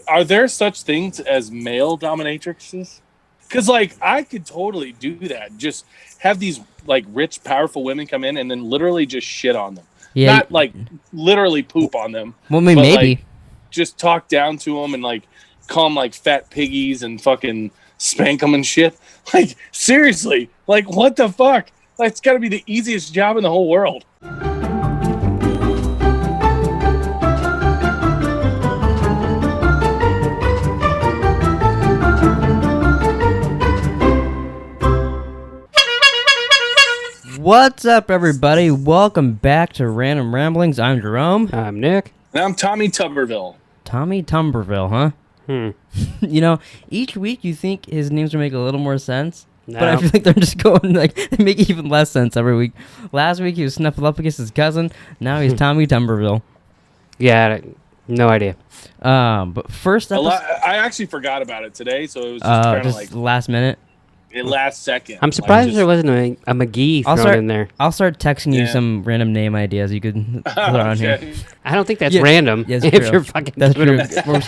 Are there such things as male dominatrixes? Because like I could totally do that. Just have these like rich, powerful women come in and then literally just shit on them. Yeah, Not like literally poop on them. Well, but, maybe. Like, just talk down to them and like call them like fat piggies and fucking spank them and shit. Like seriously, like what the fuck? That's got to be the easiest job in the whole world. What's up, everybody? Welcome back to Random Ramblings. I'm Jerome. I'm Nick. And I'm Tommy Tuberville. Tommy Tumberville, huh? You know, each week you think his names will make a little more sense, but I feel like they're just going, like, they make even less sense every week. Last week he was Snuffleupagus' cousin. Now he's Tommy Tumberville. Yeah, no idea. But first episode... I actually forgot about it today, so it was just kind of like... last minute? Last second. I'm surprised there wasn't a McGee thrown in there. I'll start texting you some random name ideas you could put on here. I don't think that's random. Yes, if you're fucking that's true.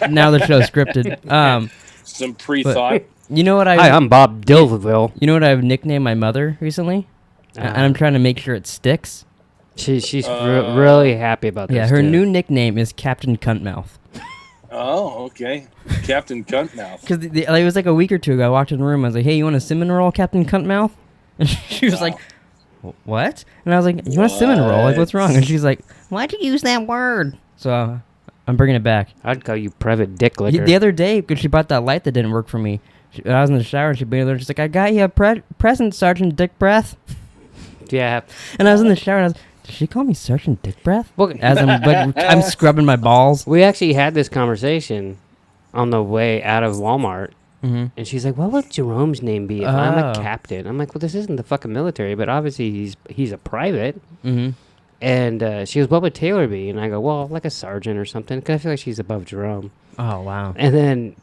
Now the show's scripted. Some pre-thought. You know what Hi, I'm Bob Dilville. You know what I've nicknamed my mother recently? And I'm trying to make sure it sticks. She's really happy about this. Yeah, her new nickname is Captain Cuntmouth. Oh, okay. Captain Cuntmouth. Because it was like a week or two ago, I walked in the room, I was like, hey, you want a cinnamon roll, Captain Cuntmouth? And she was like, what? And I was like, you want a cinnamon roll? Like, what's wrong? And she's like, why'd you use that word? So I'm bringing it back. I'd call you private dick licker. The other day, because she bought that light that didn't work for me, I was in the shower and she been there, she's like, I got you a present, Sergeant Dick Breath. Yeah. And I was in the shower and I was did she call me Sergeant Dick Breath? Well, as I'm scrubbing my balls. We actually had this conversation on the way out of Walmart. Mm-hmm. And she's like, what would Jerome's name be if I'm a captain? I'm like, well, this isn't the fucking military, but obviously he's a private. Mm-hmm. And she goes, what would Taylor be? And I go, well, like a sergeant or something, because I feel like she's above Jerome. Oh, wow. And then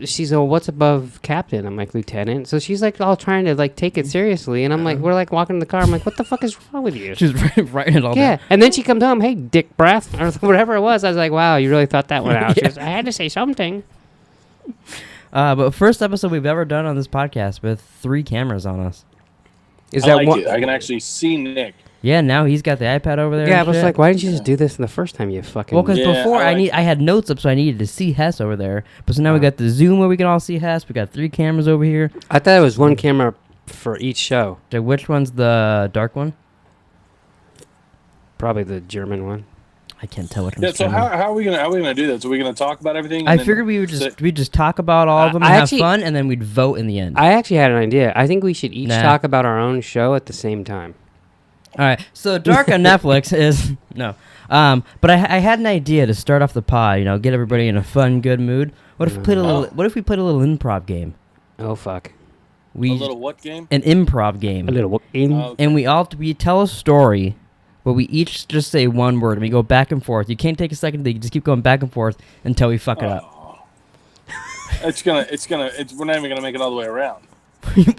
she's like, well, what's above captain? I'm like, lieutenant. So she's like all trying to like take it seriously. And I'm like, we're like walking in the car. I'm like, what the fuck is wrong with you? She's writing it all down. Yeah. And then she comes home, hey, dick breath, or whatever it was. I was like, wow, you really thought that one out. She goes, I had to say something. But first episode we've ever done on this podcast with 3 cameras on us. Is I that like one? it. I can actually see Nick. Yeah, now he's got the iPad over there. Yeah, I and was shit. like, why didn't you just do this the first time you fucking... Well, because before I had notes up, so I needed to see Hess over there. But so now we got the Zoom where we can all see Hess. We got 3 cameras over here. I thought it was one camera for each show. So which one's the dark one? Probably the German one. I can't tell which Yeah. one's So German. how are we gonna do that? So we're gonna talk about everything. I figured we'd just talk about all of them and have fun, and then we'd vote in the end. I actually had an idea. I think we should each talk about our own show at the same time. All right, so Dark on Netflix is no, but I had an idea to start off the pod. You know, get everybody in a fun, good mood. What if we played a little? What if we played a little improv game? Oh fuck! a little what game? An improv game. A little what game? Okay. And we tell a story, but we each just say one word, and we go back and forth. You can't take a second; you just keep going back and forth until we fuck it up. We're not even gonna make it all the way around.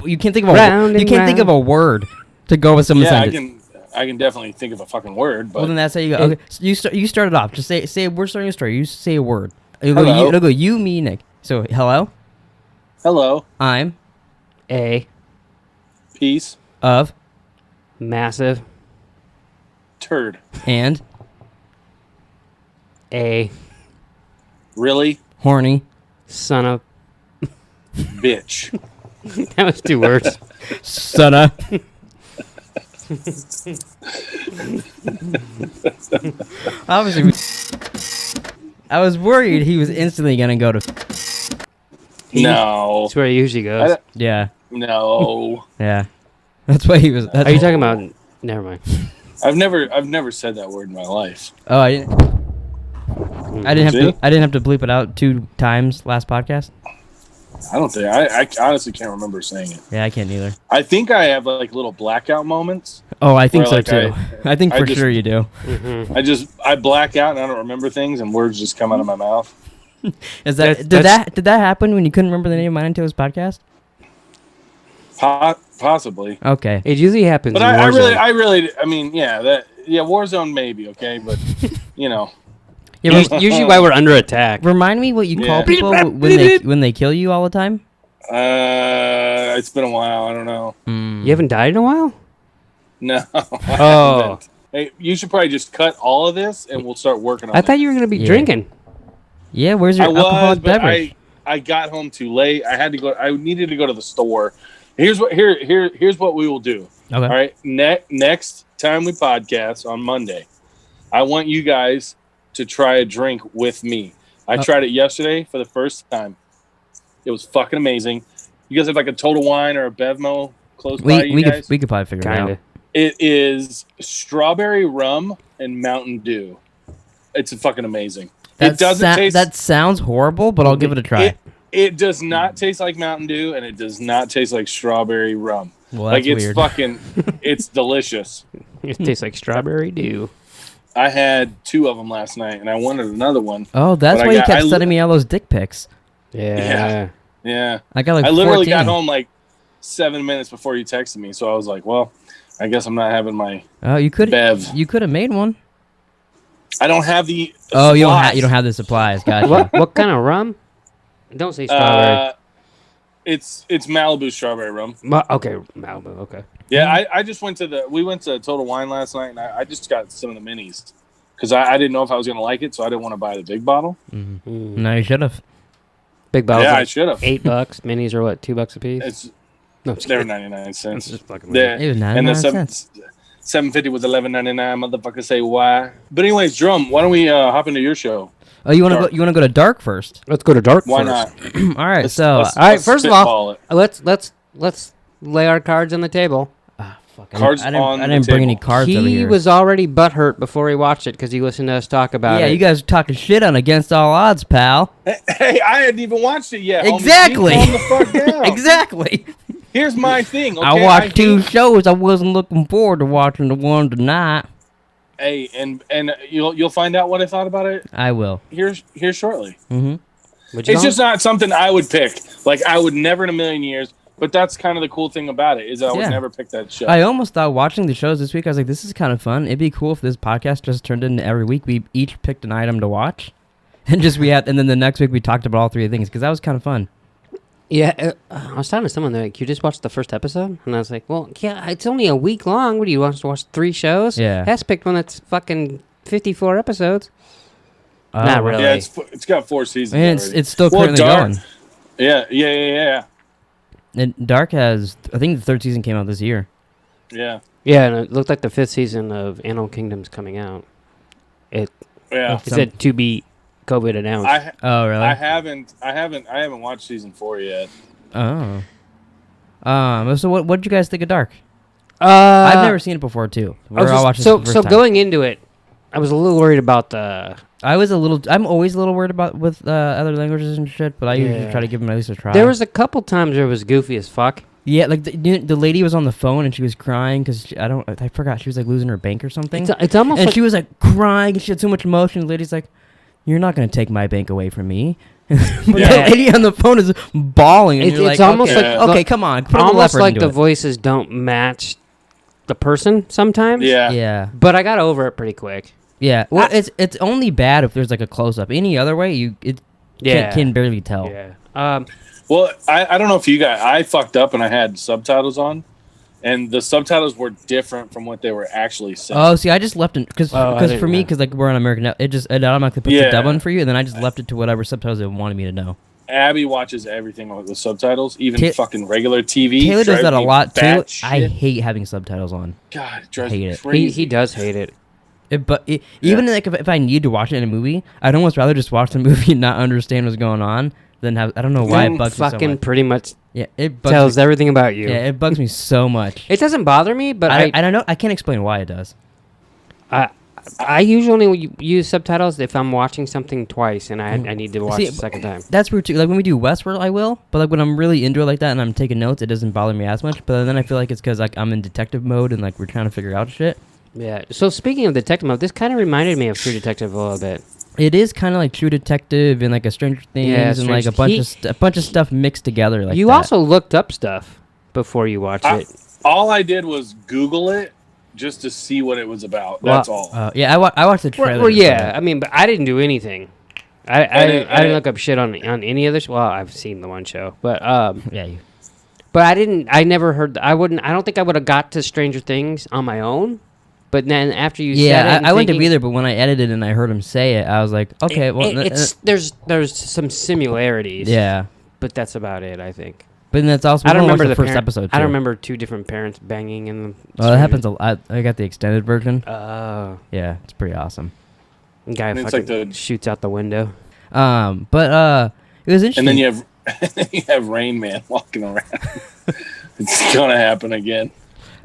You can't think of think of a word to go with someone's sentence. I can definitely think of a fucking word. But well, then that's how you go. Okay, so you start it off. Just say we're starting a story. You say a word. Hello. It'll go you, me, Nick. So hello. Hello. I'm A. Piece. Of. Massive. Turd. And. A. Really. Horny. Son of. Bitch. That was 2 words. Sonna. Obviously, I was worried he was instantly gonna go to. No. That's where he usually goes. Yeah. No. Yeah. That's why he was. Are you talking about? Never mind. I've never said that word in my life. Oh, I didn't have to bleep it out 2 times last podcast. I don't think I honestly can't remember saying it. Yeah, I can't either. I think I have like little blackout moments. Oh, I think where, so like, too. I think for sure you do. Mm-hmm. I black out and I don't remember things and words just come out of my mouth. Did that happen when you couldn't remember the name of Mine Until His podcast? Possibly. Okay. It usually happens. But in I Warzone. mean, yeah, Warzone maybe, okay, but you know. Yeah, Usually why we're under attack. remind me what you call Yeah. people when they kill you all the time. It's been a while. I don't know. You haven't died in a while? No. I Oh. haven't. Hey, you should probably just cut all of this, and we'll start working on it. I thought you were going to be Yeah. drinking. Yeah, where's your I was, alcoholic but beverage? I got home too late. I had to go. I needed to go to the store. Here's what we will do. Okay. All right. Next time we podcast on Monday, I want you guys to try a drink with me. I tried it yesterday for the first time. It was fucking amazing. You guys have like a Total Wine or a Bevmo close by you guys? We could probably figure it out. It is strawberry rum and Mountain Dew. It's fucking amazing. It doesn't taste. That sounds horrible, but I'll give it a try. It does not taste like Mountain Dew, and it does not taste like strawberry rum. Well, that's it's weird. fucking. It's delicious. It tastes like strawberry dew. I had 2 of them last night, and I wanted another one. Oh, that's But why you kept sending me all those dick pics. Yeah. Yeah. I got like I literally 14. got home like 7 minutes before you texted me, so I was like, well, I guess I'm not having my Oh, you could Bev. You could have made one. I don't have the. Oh, you supplies. don't have the supplies. Gotcha. What kind of rum? Don't say strawberry. It's Malibu strawberry rum. Okay, Malibu. Okay. Yeah, I just went to we went to Total Wine last night, and I just got some of the minis because I didn't know if I was gonna like it, so I didn't want to buy the big bottle. No, you should have. Big bottles. Yeah, like I should have. $8. Minis are what? $2 a piece. It's No, they were 99 cents. Just fucking Yeah, It was and the 99 cents. 750 was 11.99. Motherfucker, say why? But anyways, Drum, why don't we hop into your show? Oh, you want to Dark. go? You want to go to dark first? Let's go to dark Why first. not? All right. Let's- So let's- All right, let's first of spitball all, it. let's lay our cards on the table. Cards I didn't on the bring any table. cards over He here. was already butthurt before he watched it because he listened to us talk about Yeah, it. you guys are talking shit on Against All Odds, pal. Hey, I hadn't even watched it yet. homie. Exactly. You calm the fuck down. Exactly. Here's my thing. Okay? I watched 2 shows. I wasn't looking forward to watching the one tonight. Hey, and you'll find out what I thought about it I will. here shortly. Would you It's go? just not something I would pick. Like I would never in a million years. But that's kind of the cool thing about it is that I would Yeah. never pick that show. I almost thought watching the shows this week, I was like, this is kind of fun. It'd be cool if this podcast just turned into every week we each picked an item to watch. And then the next week we talked about all 3 things because that was kind of fun. Yeah, I was talking to someone. They're like, "You just watched the first episode," and I was like, "Well, yeah, it's only a week long. What do you want us to watch 3 shows?" Yeah. Hess picked one that's fucking 54 episodes. Oh, Not really. Yeah, it's got 4 seasons. And already. it's still Well, currently Dark. going. Yeah. And Dark has, I think the 3rd season came out this year. Yeah. Yeah, and it looked like the 5th season of Animal Kingdom's coming out. It Yeah. said to be COVID announced. Oh, really? I haven't watched season 4 yet. Oh. So what did you guys think of Dark? Uh, I've never seen it before too. We're all watching this so for the first so time. going into it, I was a little worried about the. I'm always a little worried about with other languages and shit, but I usually Yeah. try to give them at least a try. There was a couple times where it was goofy as fuck. Yeah, like the lady was on the phone and she was crying because I forgot she was like losing her bank or something. It's almost And like she was like crying and she had so much emotion. The lady's like, "You're not gonna take my bank away from me." But Yeah. the lady on the phone is bawling, and It's- you're it's like, almost okay, like- okay, come on, put a little almost effort like into the it. voices don't match the person sometimes. Yeah. Yeah, But I got over it pretty quick. yeah. Well, it's only bad if there's like a close up. Any other way, can barely tell. Yeah. Well, I don't know if you guys. I fucked up and I had subtitles on, and the subtitles were different from what they were actually saying. Oh, see, I just left it because Oh, I didn't for me, know. because like we're on American, it automatically puts Yeah. the dub on for you, and then I just left it to whatever subtitles it wanted me to know. Abby watches everything with the subtitles, even Ta- fucking regular TV. Taylor does Drives that a me lot too. batshit. I hate having subtitles on. God, it drives hate me it. crazy. He does hate it. Even like if I need to watch it in a movie, I'd almost rather just watch the movie and not understand what's going on than have. I don't know why it bugs me so Fucking much. pretty much Yeah, it bugs tells me. everything about you. Yeah, it bugs me so much. It doesn't bother me, but I don't know. I can't explain why it does. I usually only use subtitles if I'm watching something twice and I need to watch See, it the second time. That's weird too. Like when we do Westworld, I will, but like when I'm really into it like that and I'm taking notes, it doesn't bother me as much. But then I feel like it's because like I'm in detective mode and like we're trying to figure out shit. Yeah. So speaking of detective mode, this kind of reminded me of True Detective a little bit. It is kind of like True Detective and like a Stranger Things and like a bunch of stuff mixed together. Like you that. also looked up stuff before you watched it. All I did was Google it, just to see what it was about. That's all. Yeah, I watched the trailer. Well, yeah. I mean, but I didn't do anything. I didn't look up shit on any of this. Well, I've seen the one show, but yeah. But I didn't. I never heard. I don't think I would have got to Stranger Things on my own. But then after you said it, I wouldn't have either. But when I edited and I heard him say it, I was like, okay, there's some similarities. Yeah, but that's about it, I think. But then that's also I don't remember the first episode. I don't remember two different parents banging in the. Well, that happens a lot. I got the extended version. Oh. Yeah, it's pretty awesome. The guy fucking shoots out the window. But it was interesting. And then you have Rain Man walking around. It's gonna happen again.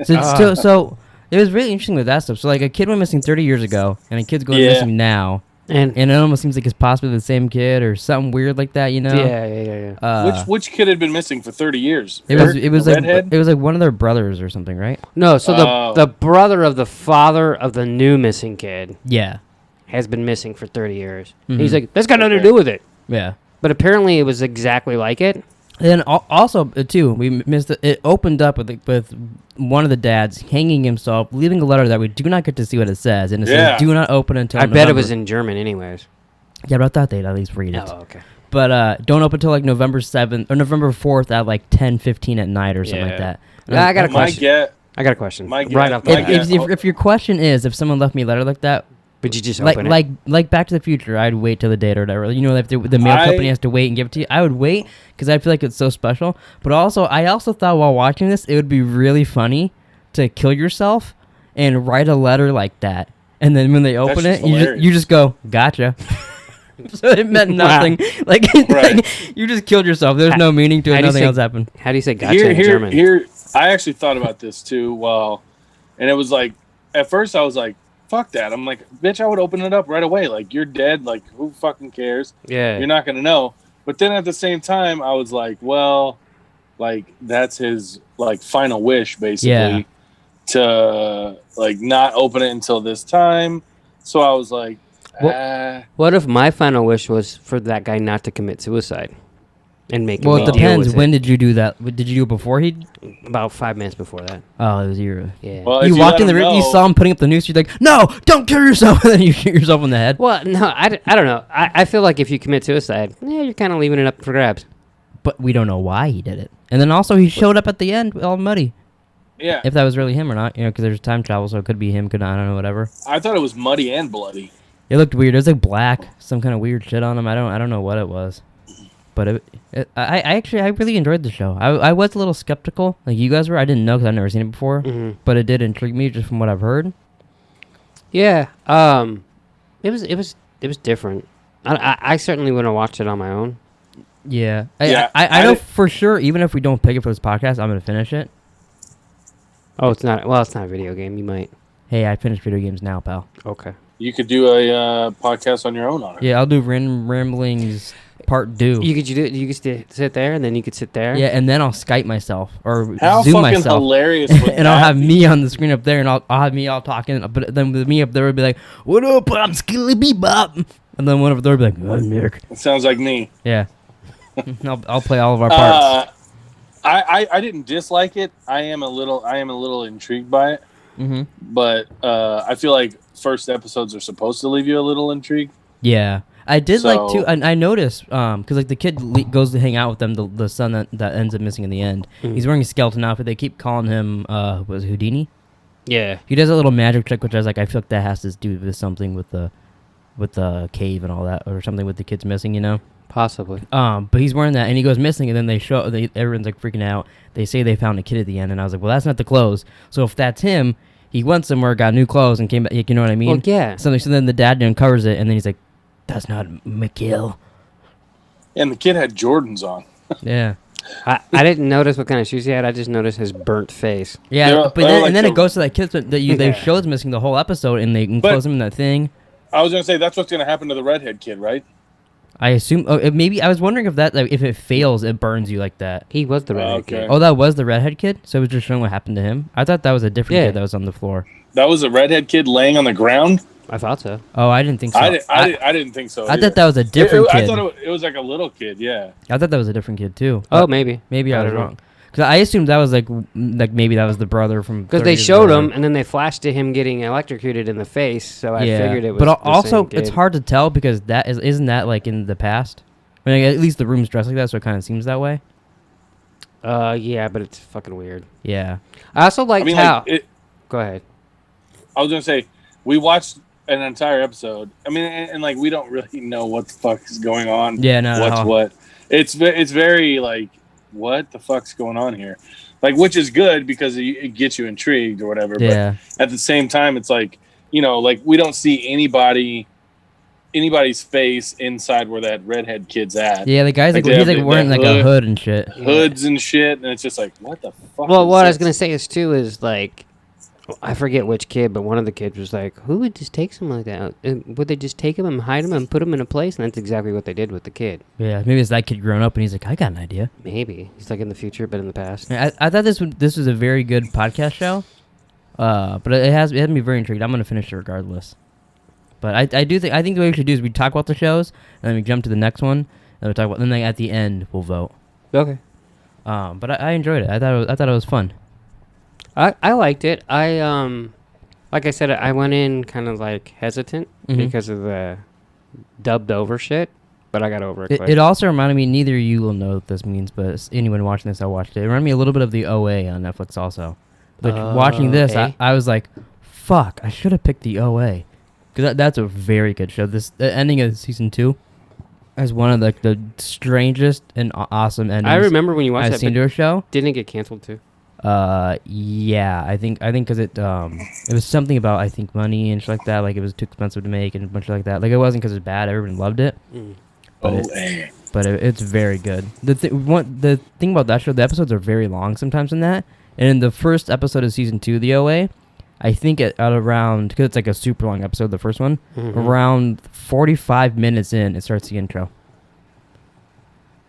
So it was really interesting with that stuff. So like a kid went missing 30 years ago, and a kid's going missing now, and it almost seems like it's possibly the same kid or something weird like that, you know? Yeah. Which kid had been missing for 30 years? It was like one of their brothers or something, right? No, so the brother of the father of the new missing kid. Yeah. Has been missing for 30 years. Mm-hmm. He's like, that's got nothing to do with it. Yeah. But apparently it was exactly like it. And also, too, we missed it. It opened up with one of the dads hanging himself, leaving a letter that we do not get to see what it says. And it says, do not open until November. Bet it was in German anyways. Yeah, but I thought they'd at least read it. Oh, okay. But don't open until like November 7th or November 4th at like 10:15 at night or something like that. I got a question. I got a question. Right off the if your question is, if someone left me a letter like that, would you just open it? Like Back to the Future, I'd wait till the date or whatever. You know, if the mail company has to wait and give it to you, I would wait because I feel like it's so special. But I also thought while watching this, it would be really funny to kill yourself and write a letter like that. And then when they open it, you just go, gotcha. So it meant nothing. Like you just killed yourself. There's no meaning to it. Nothing else happened. How do you say gotcha in German? I actually thought about this too. And it was like, at first I was like, fuck that. I'm like, bitch, I would open it up right away. Like, you're dead. Like, who fucking cares? Yeah. You're not going to know. But then at the same time, I was like, well, like, that's his, like, final wish, basically, to, like, not open it until this time. So I was like, What if my final wish was for that guy not to commit suicide? And make it depends. When did you do that? Did you do it before he? About 5 minutes before that. Oh, it was you. Yeah. Well, you walked in the room, you saw him putting up the noose. You're like, no, don't kill yourself. And then you shoot yourself in the head. Well, no, I don't know. I feel like if you commit suicide, you're kind of leaving it up for grabs. But we don't know why he did it. And then also he showed up at the end all muddy. Yeah. If that was really him or not, because there's time travel, so it could be him, could not, I don't know, whatever. I thought it was muddy and bloody. It looked weird. It was like black, some kind of weird shit on him. I don't know what it was. But I really enjoyed the show. I was a little skeptical, like you guys were. I didn't know because I've never seen it before. Mm-hmm. But it did intrigue me just from what I've heard. Yeah, it was different. I certainly wouldn't have watched it on my own. Yeah, I know for sure. Even if we don't pick it for this podcast, I'm gonna finish it. Oh, it's not. Well, it's not a video game. You might. Hey, I finished video games now, pal. Okay. You could do a podcast on your own on it. Yeah, I'll do random ramblings. Part 2. You could sit there, and then you could sit there. Yeah, and then I'll Skype myself or How Zoom fucking myself. Hilarious! And I'll have me on the screen up there, and I'll have me all talking. But then with me up there, would be like, "What up, I'm Skilly Bebop," and then one over there would be like, "I'm Nick." It sounds like me. Yeah, I'll play all of our parts. I didn't dislike it. I am a little intrigued by it. Mm-hmm. But I feel like first episodes are supposed to leave you a little intrigued. Yeah. I did like too, and I noticed because like the kid goes to hang out with them, the son that ends up missing in the end. Mm-hmm. He's wearing a skeleton outfit. They keep calling him was it Houdini? Yeah, he does a little magic trick, which I was like, I feel like that has to do with something with the cave and all that, or something with the kids missing, you know? Possibly. But he's wearing that, and he goes missing, and then everyone's like freaking out. They say they found a kid at the end, and I was like, well, that's not the clothes. So if that's him, he went somewhere, got new clothes, and came back. You know what I mean? Well, yeah. So then the dad uncovers it, and then he's like, that's not McGill. And the kid had Jordans on. Yeah. I didn't notice what kind of shoes he had. I just noticed his burnt face. Yeah, then it goes to that kid that they show's missing the whole episode, and they enclose him in that thing. I was gonna say that's what's gonna happen to the redhead kid, right? I assume. Maybe I was wondering if that if it fails, it burns you like that. He was the redhead kid. Oh, that was the redhead kid. So it was just showing what happened to him. I thought that was a different kid that was on the floor. That was a redhead kid laying on the ground. I thought so. Oh, I didn't think so. I didn't think so. I thought that was a different kid. I thought it was like a little kid. Yeah. I thought that was a different kid too. Oh, maybe. Maybe I was wrong. Because I assumed that was like maybe that was the brother from. Because they showed him, and then they flashed to him getting electrocuted in the face. So I figured it was. But also, the same it's kid. hard to tell because isn't that like in the past? I mean, at least the room's dressed like that, so it kind of seems that way. Yeah, but it's fucking weird. Yeah. I also liked how. Go ahead. I was gonna say we watched an entire episode. I mean, and like we don't really know what the fuck is going on. Yeah, no. What's what? It's very like, what the fuck's going on here? Like, which is good because it gets you intrigued or whatever. Yeah. But at the same time, it's like, you know, like we don't see anybody's face inside where that redhead kid's at. Yeah, the guy's like he's like wearing like a hood and shit. Hoods and shit, and it's just like, what the fuck? Well, what I was gonna say is like, I forget which kid, but one of the kids was like, "Who would just take something like that? Would they just take him and hide him and put him in a place?" And that's exactly what they did with the kid. Yeah, maybe it's that kid growing up and he's like, "I got an idea." Maybe he's like in the future, but in the past. I thought this was a very good podcast show, but it had me very intrigued. I'm gonna finish it regardless. But I think the way we should do is we talk about the shows and then we jump to the next one and we talk about. Then at the end we'll vote. Okay. But I enjoyed it. I thought it was fun. I liked it. Like I said, I went in kind of like hesitant because of the dubbed over shit, but I got over it quick. It also reminded me, neither of you will know what this means, but anyone watching this, I watched it. It reminded me a little bit of the OA on Netflix also. Like watching this, I was like, fuck, I should have picked the OA. Because that's a very good show. The ending of season 2 is one of the strangest and awesome endings I remember when you watched I've seen to a show. Didn't it get canceled too? Yeah, I think because it was something about I think money and shit like that. Like it was too expensive to make and a bunch of like that. Like it wasn't because it's bad. Everyone loved it. But it's very good. The thing about that show, the episodes are very long sometimes in that. And in the first episode of season 2, the OA, I think at around, because it's like a super long episode, the first one, around 45 minutes in, it starts the intro.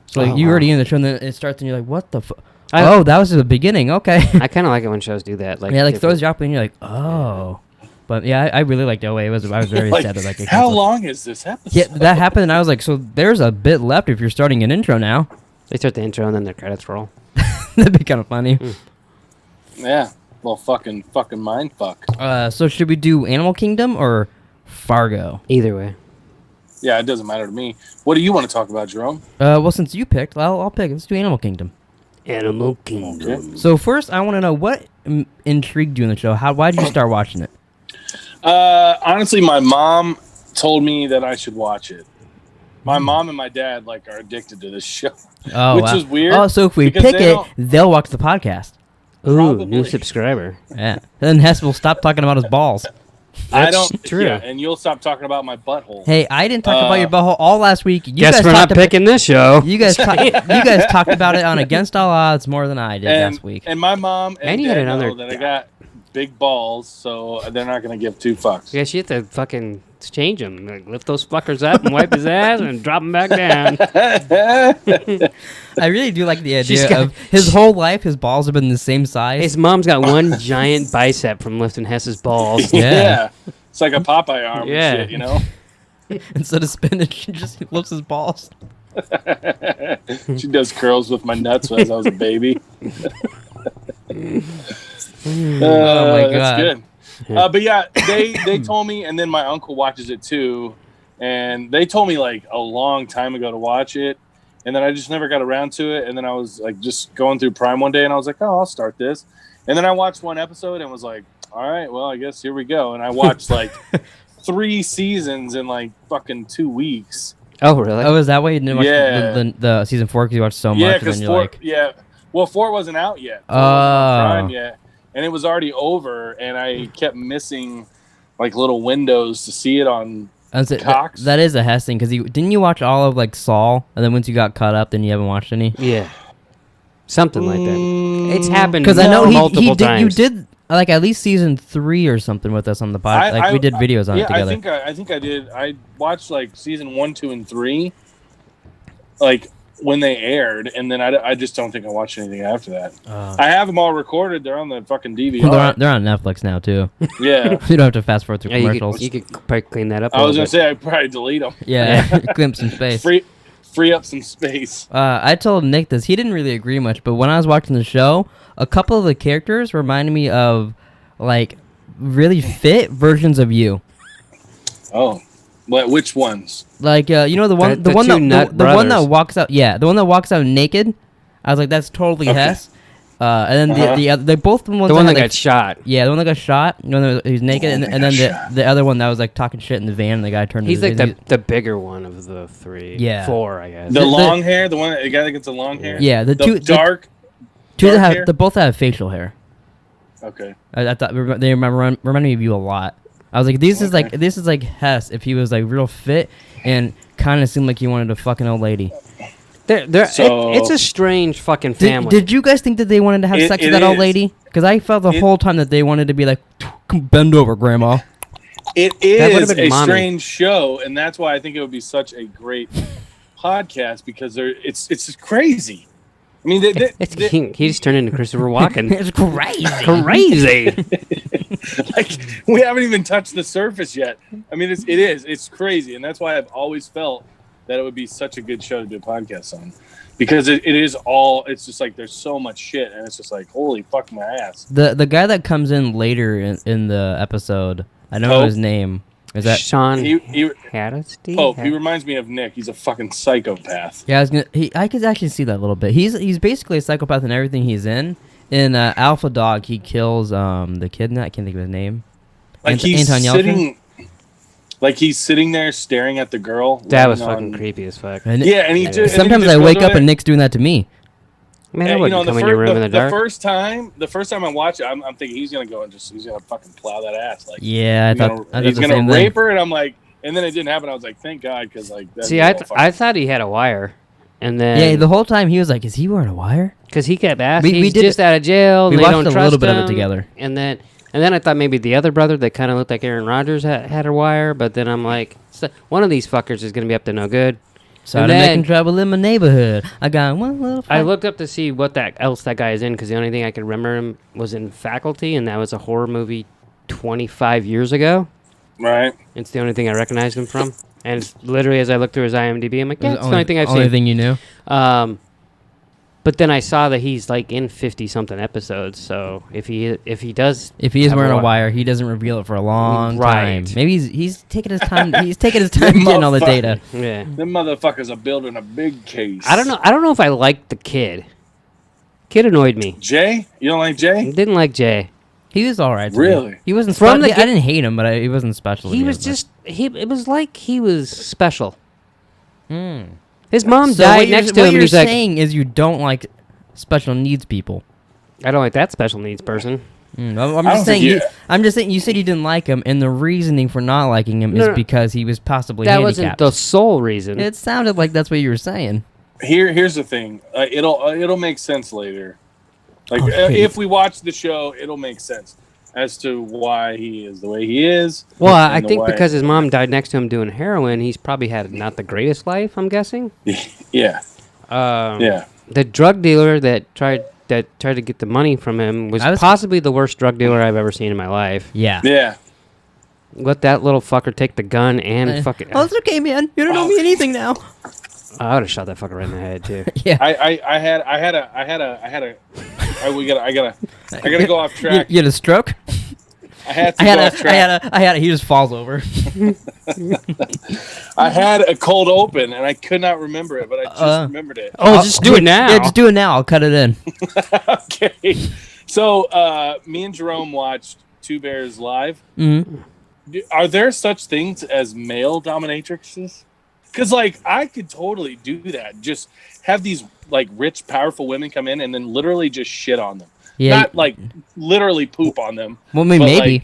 So like, you're already in the show, and then it starts, and you're like, what the fuck? Oh, that was the beginning. Okay. I kind of like it when shows do that. Like, yeah, like throws you up, and you're like, oh. But yeah, I really liked OA. I was very like, sad to like. How long is this episode? Yeah, that happened, and I was like, so there's a bit left if you're starting an intro now. They start the intro, and then the credits roll. That'd be kind of funny. Yeah. Well, fucking mind fuck. So should we do Animal Kingdom or Fargo? Either way. Yeah, it doesn't matter to me. What do you want to talk about, Jerome? Well, since you picked, I'll pick. Let's do Animal Kingdom. Animal Kingdom. Okay. So first, I want to know what intrigued you in the show. Why did you start watching it? Honestly, my mom told me that I should watch it. My mom and my dad are addicted to this show, which is weird. Oh, so if we pick it, they'll watch the podcast. Ooh, Probably. new subscriber. Yeah. Then Hess will stop talking about his balls. That's true. Yeah, and you'll stop talking about my butthole. Hey, I didn't talk about your butthole all last week. Guess we're not picking this show. You guys talked about it on Against All Odds more than I did last week. And my mom and you dad had it on know there. that I got big balls, so they're not going to give two fucks. Yeah, you have to fucking change him. Like, lift those fuckers up and wipe his ass and drop him back down. I really do like the idea of his whole life, his balls have been the same size. His mom's got one giant bicep from lifting Hess's balls. Yeah. It's like a Popeye arm and shit, you know? Instead of spinach, she just lifts his balls. She does curls with my nuts as I was a baby. Oh my God. That's good. But yeah, they told me, and then my uncle watches it too, and they told me a long time ago to watch it, and then I just never got around to it, and then I was just going through Prime one day, and I was like, oh, I'll start this, and then I watched one episode and was like, all right, well, I guess here we go, and I watched 3 seasons in fucking 2 weeks. Oh, really? Oh, is that why you didn't watch the season 4 because you watched so much? Yeah, because 4 wasn't out yet. 4 wasn't on Prime yet. And it was already over, and I kept missing little windows to see it on Cox. That is a Hess thing, because didn't you watch all of Saul, and then once you got caught up, then you haven't watched any? Yeah, something like that. It's happened because I know multiple times. You did at least season 3 or something with us on the podcast. We did videos on it together. I think I did. I watched season 1, 2, and 3, when they aired, and then I just don't think I watched anything after that. I have them all recorded. They're on the fucking DVD. They're on Netflix now too. Yeah, you don't have to fast forward through commercials. You could probably clean that up. I was gonna say I'd probably delete them. Yeah, glimpse in space. Free free up some space. I told Nick this. He didn't really agree much, but when I was watching the show, a couple of the characters reminded me of like really fit versions of you. Oh, which ones? Like the one that walks out. Yeah, the one that walks out naked. I was like, that's totally Hess. And then the other, they both the one that got shot. Yeah, the one that got shot. The one that was naked, and then the other one that was like talking shit in the van. And the guy turned. He's like the bigger one of the three. Yeah, 4, I guess. The long hair, the guy that gets the long hair. Yeah, the two dark. Two that have, they both have facial hair. Okay. I thought they reminded me of you a lot. I was like, this is like Hess if he was like real fit and kind of seemed like he wanted a fucking old lady. It's a strange fucking family. Did you guys think that they wanted to have sex with that old lady? Because I felt the whole time that they wanted to be like, bend over, Grandma. It is a strange show, and that's why I think it would be such a great podcast because it's crazy. I mean, he just turned into Christopher Walken. It's crazy, crazy. Like we haven't even touched the surface yet. I mean, it's crazy, and that's why I've always felt that it would be such a good show to do a podcast on, because it is all. It's just like there's so much shit, and it's just like holy fuck my ass. The guy that comes in later in the episode, I know his name. Is that Sean Hannity? Pope. He reminds me of Nick. He's a fucking psychopath. Yeah, I could actually see that a little bit. He's basically a psychopath in everything he's in. In Alpha Dog, he kills the kid. I can't think of his name. Like he's sitting there staring at the girl. That was fucking creepy as fuck. And sometimes I wake up and Nick's doing that to me. Man, I wouldn't come in your room in the dark. The first time I watch it, I'm thinking he's gonna go and he's gonna fucking plow that ass. Like, yeah, I thought he's gonna rape her, and I'm like, and then it didn't happen. I was like, thank God, because like. See, I thought he had a wire, and then the whole time he was like, is he wearing a wire? Because he kept asking. He's just out of jail. We they watched don't a trust little bit him, of it together, and then I thought maybe the other brother that kind of looked like Aaron Rodgers had a wire, but then I'm like, one of these fuckers is gonna be up to no good. Started making trouble in my neighborhood. I got one little. I looked up to see what that guy is in because the only thing I could remember him was in Faculty, and that was a horror movie 25 years ago. Right. It's the only thing I recognized him from, and it's literally as I looked through his IMDb, I'm like, yeah, it's the only thing I've seen. Only thing you knew. But then I saw that he's like in 50-something episodes. So if he is wearing a wire, he doesn't reveal it for a long time. Maybe he's taking his time. He's taking his time getting all the data. Yeah, them motherfuckers are building a big case. I don't know if I liked the kid. Kid annoyed me. Jay, you don't like Jay? Didn't like Jay. He was all right. Really? He wasn't special. I didn't hate him, but he wasn't special. He was just it was like he was special. His mom died next to him. What you're saying is you don't like special needs people. I don't like that special needs person. I'm just saying. You said you didn't like him, and the reasoning for not liking him is because he was possibly handicapped. That wasn't the sole reason. It sounded like that's what you were saying. Here's the thing. It'll make sense later. Like if we watch the show, it'll make sense as to why he is the way he is. Well, I think because his mom died next to him doing heroin, he's probably had not the greatest life, I'm guessing. Yeah. The drug dealer that tried to get the money from him was possibly the worst drug dealer I've ever seen in my life. Yeah. Yeah. Let that little fucker take the gun and fucking. Oh, it's okay, man. You don't owe me anything now. I would have shot that fucker right in the head too. Yeah. I gotta go off track. You had a stroke? I had to go off track. He just falls over. I had a cold open and I could not remember it, but I just remembered it. Oh, just do it now. Yeah, just do it now. I'll cut it in. Okay. So, me and Jerome watched Two Bears live. Mm-hmm. Are there such things as male dominatrixes? Because, like, I could totally do that. Just have these, like, rich, powerful women come in and then literally just shit on them. Yeah. Not, like, literally poop on them. Well, maybe. Like,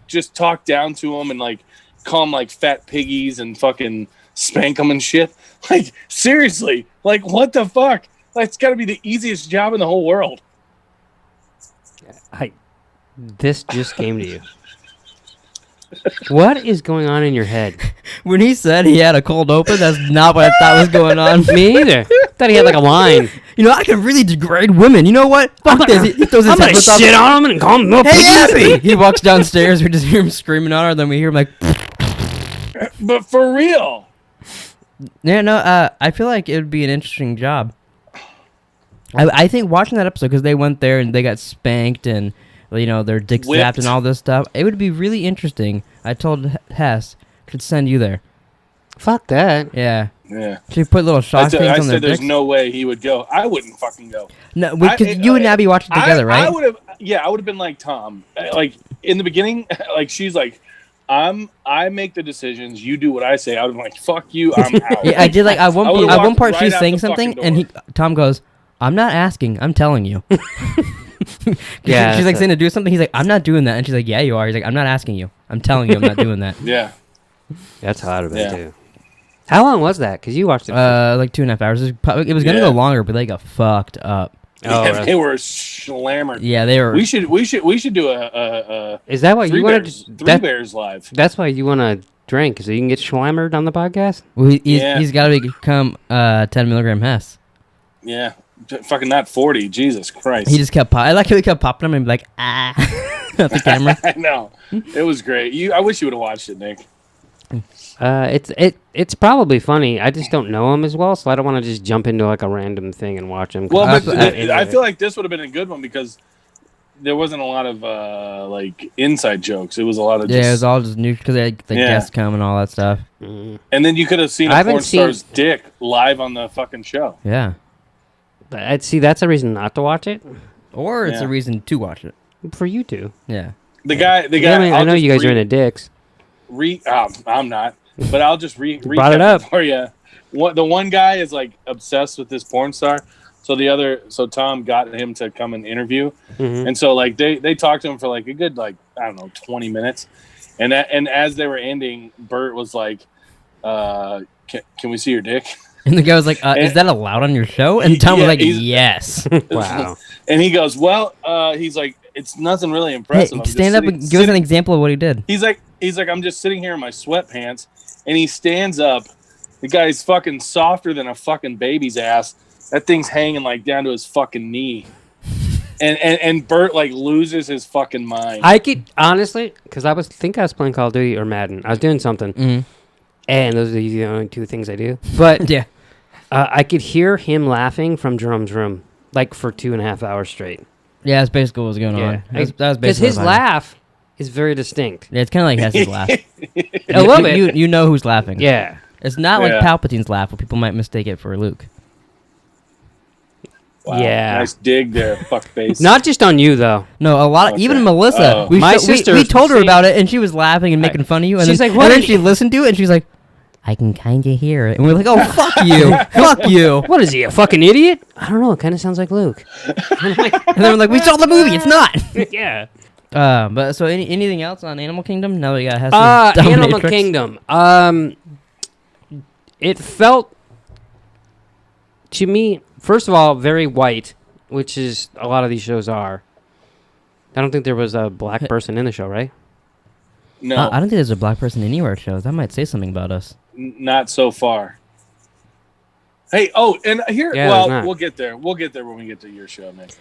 just talk down to them and, like, call them, like, fat piggies and fucking spank them and shit. Like, seriously. Like, what the fuck? Like, it's got to be the easiest job in the whole world. This just came to you. What is going on in your head? When he said he had a cold open, that's not what I thought was going on. Me either. Thought he had like a line. You know, I can really degrade women. You know what? Fuck this. He throws his I'm gonna shit on him and call him up. Hey, he walks downstairs. We just hear him screaming on her. Then we hear him like. But for real. Yeah, no, I feel like it would be an interesting job. I think watching that episode, because they went there and they got spanked and, their dick zapped and all this stuff, it would be really interesting. I told Hess, should send you there. Fuck that. Yeah. Yeah. Should put little shock things on their I said there's dicks? no way he would go. I wouldn't fucking go. No, because you and Abby watched it together, right? I would have. Yeah, I would have been like Tom. Like in the beginning, like she's like, I make the decisions. You do what I say. I would be like, fuck you. I'm out. Yeah, I did like at one part right she's out saying the something fucking and door. Tom goes, "I'm not asking. I'm telling you." Yeah, she's like saying to do something. He's like, "I'm not doing that," and she's like, "Yeah, you are." He's like, "I'm not asking you. I'm telling you, I'm not doing that." Yeah. That's hard of it, Yeah. too. How long was that? Because you watched it. Like 2.5 hours. It was gonna go longer, but they got fucked up. Oh, Yeah, really? they were slammered. Yeah, they were. We should do a Is that why you wanted to? Three Bears live. That's why you want to drink, so you can get schlammered on the podcast? Well, Yeah. he's got to become 10 milligram Hess. Yeah. Fucking not 40. Jesus Christ. He just kept. I like how he kept popping him and be like, ah, at the camera. I know. It was great. I wish you would have watched it, Nick. It's probably funny. I just don't know him as well, so I don't want to just jump into like a random thing and watch him. Well, but I I feel like this would have been a good one because there wasn't a lot of like inside jokes. It was a lot of Yeah, it was all just new because they had the guests come and all that stuff. and then you could have seen I a haven't porn star's dick live on the fucking show. Yeah. I'd see that's a reason not to watch it Or it's Yeah. a reason to watch it. for you two. Yeah. The guy. Yeah, I know you guys are into dicks. I'm not, but I'll just Brought it recap up. for you. The one guy is like obsessed with this porn star. So Tom got him to come and interview, and so like they talked to him for like a good 20 minutes, and as they were ending, Bert was like, "Can we see your dick?" And the guy was like, "Is that allowed on your show?" And Tom was like, he's- "Yes." Wow. And he goes, "Well, he's like, it's nothing really Hey, impressive. I'm just stand up sitting- and give us an example of what he did. He's like, I'm just sitting here in my sweatpants, and he stands up. The guy's fucking softer than a fucking baby's ass. That thing's hanging like down to his fucking knee, and Bert like loses his fucking mind. I could honestly, because I was playing Call of Duty or Madden. I was doing something, and those are the only two things I do. But Yeah. I could hear him laughing from Jerome's room, like for 2.5 hours straight. Yeah, that's basically what was going on. That was Because basically his what happened. laugh is very distinct. Yeah, it's kind of like Hess's laugh. A little bit. You know who's laughing. Yeah. It's not like Yeah. Palpatine's laugh, where people might mistake it for Luke. Wow, Yeah. nice dig there, fuck face. Not just on you though. No, a lot. Okay. Even Melissa. Oh. My We sister told her same- about it, and she was laughing and making fun of you. And She's then, like, "What and then did she you-" listened to it, and she's like, "I can kind of hear it." And we're like, "Oh, fuck you, fuck you." What is he, a fucking idiot? I don't know. It kind of sounds like Luke. And then we're like, "We saw the movie. It's not." Yeah. But so anything else on Animal Kingdom? Now we got Hess's Animal Dominatrix. Kingdom. It felt to me, first of all, very white, which is a lot of these shows are. I don't think there was a black person in the show, right? No, I don't think there's a black person anywhere shows. That might say something about us. not so far. Hey, and here, Yeah, well, there's not. we'll get there. We'll get there when we get to your show, Nick.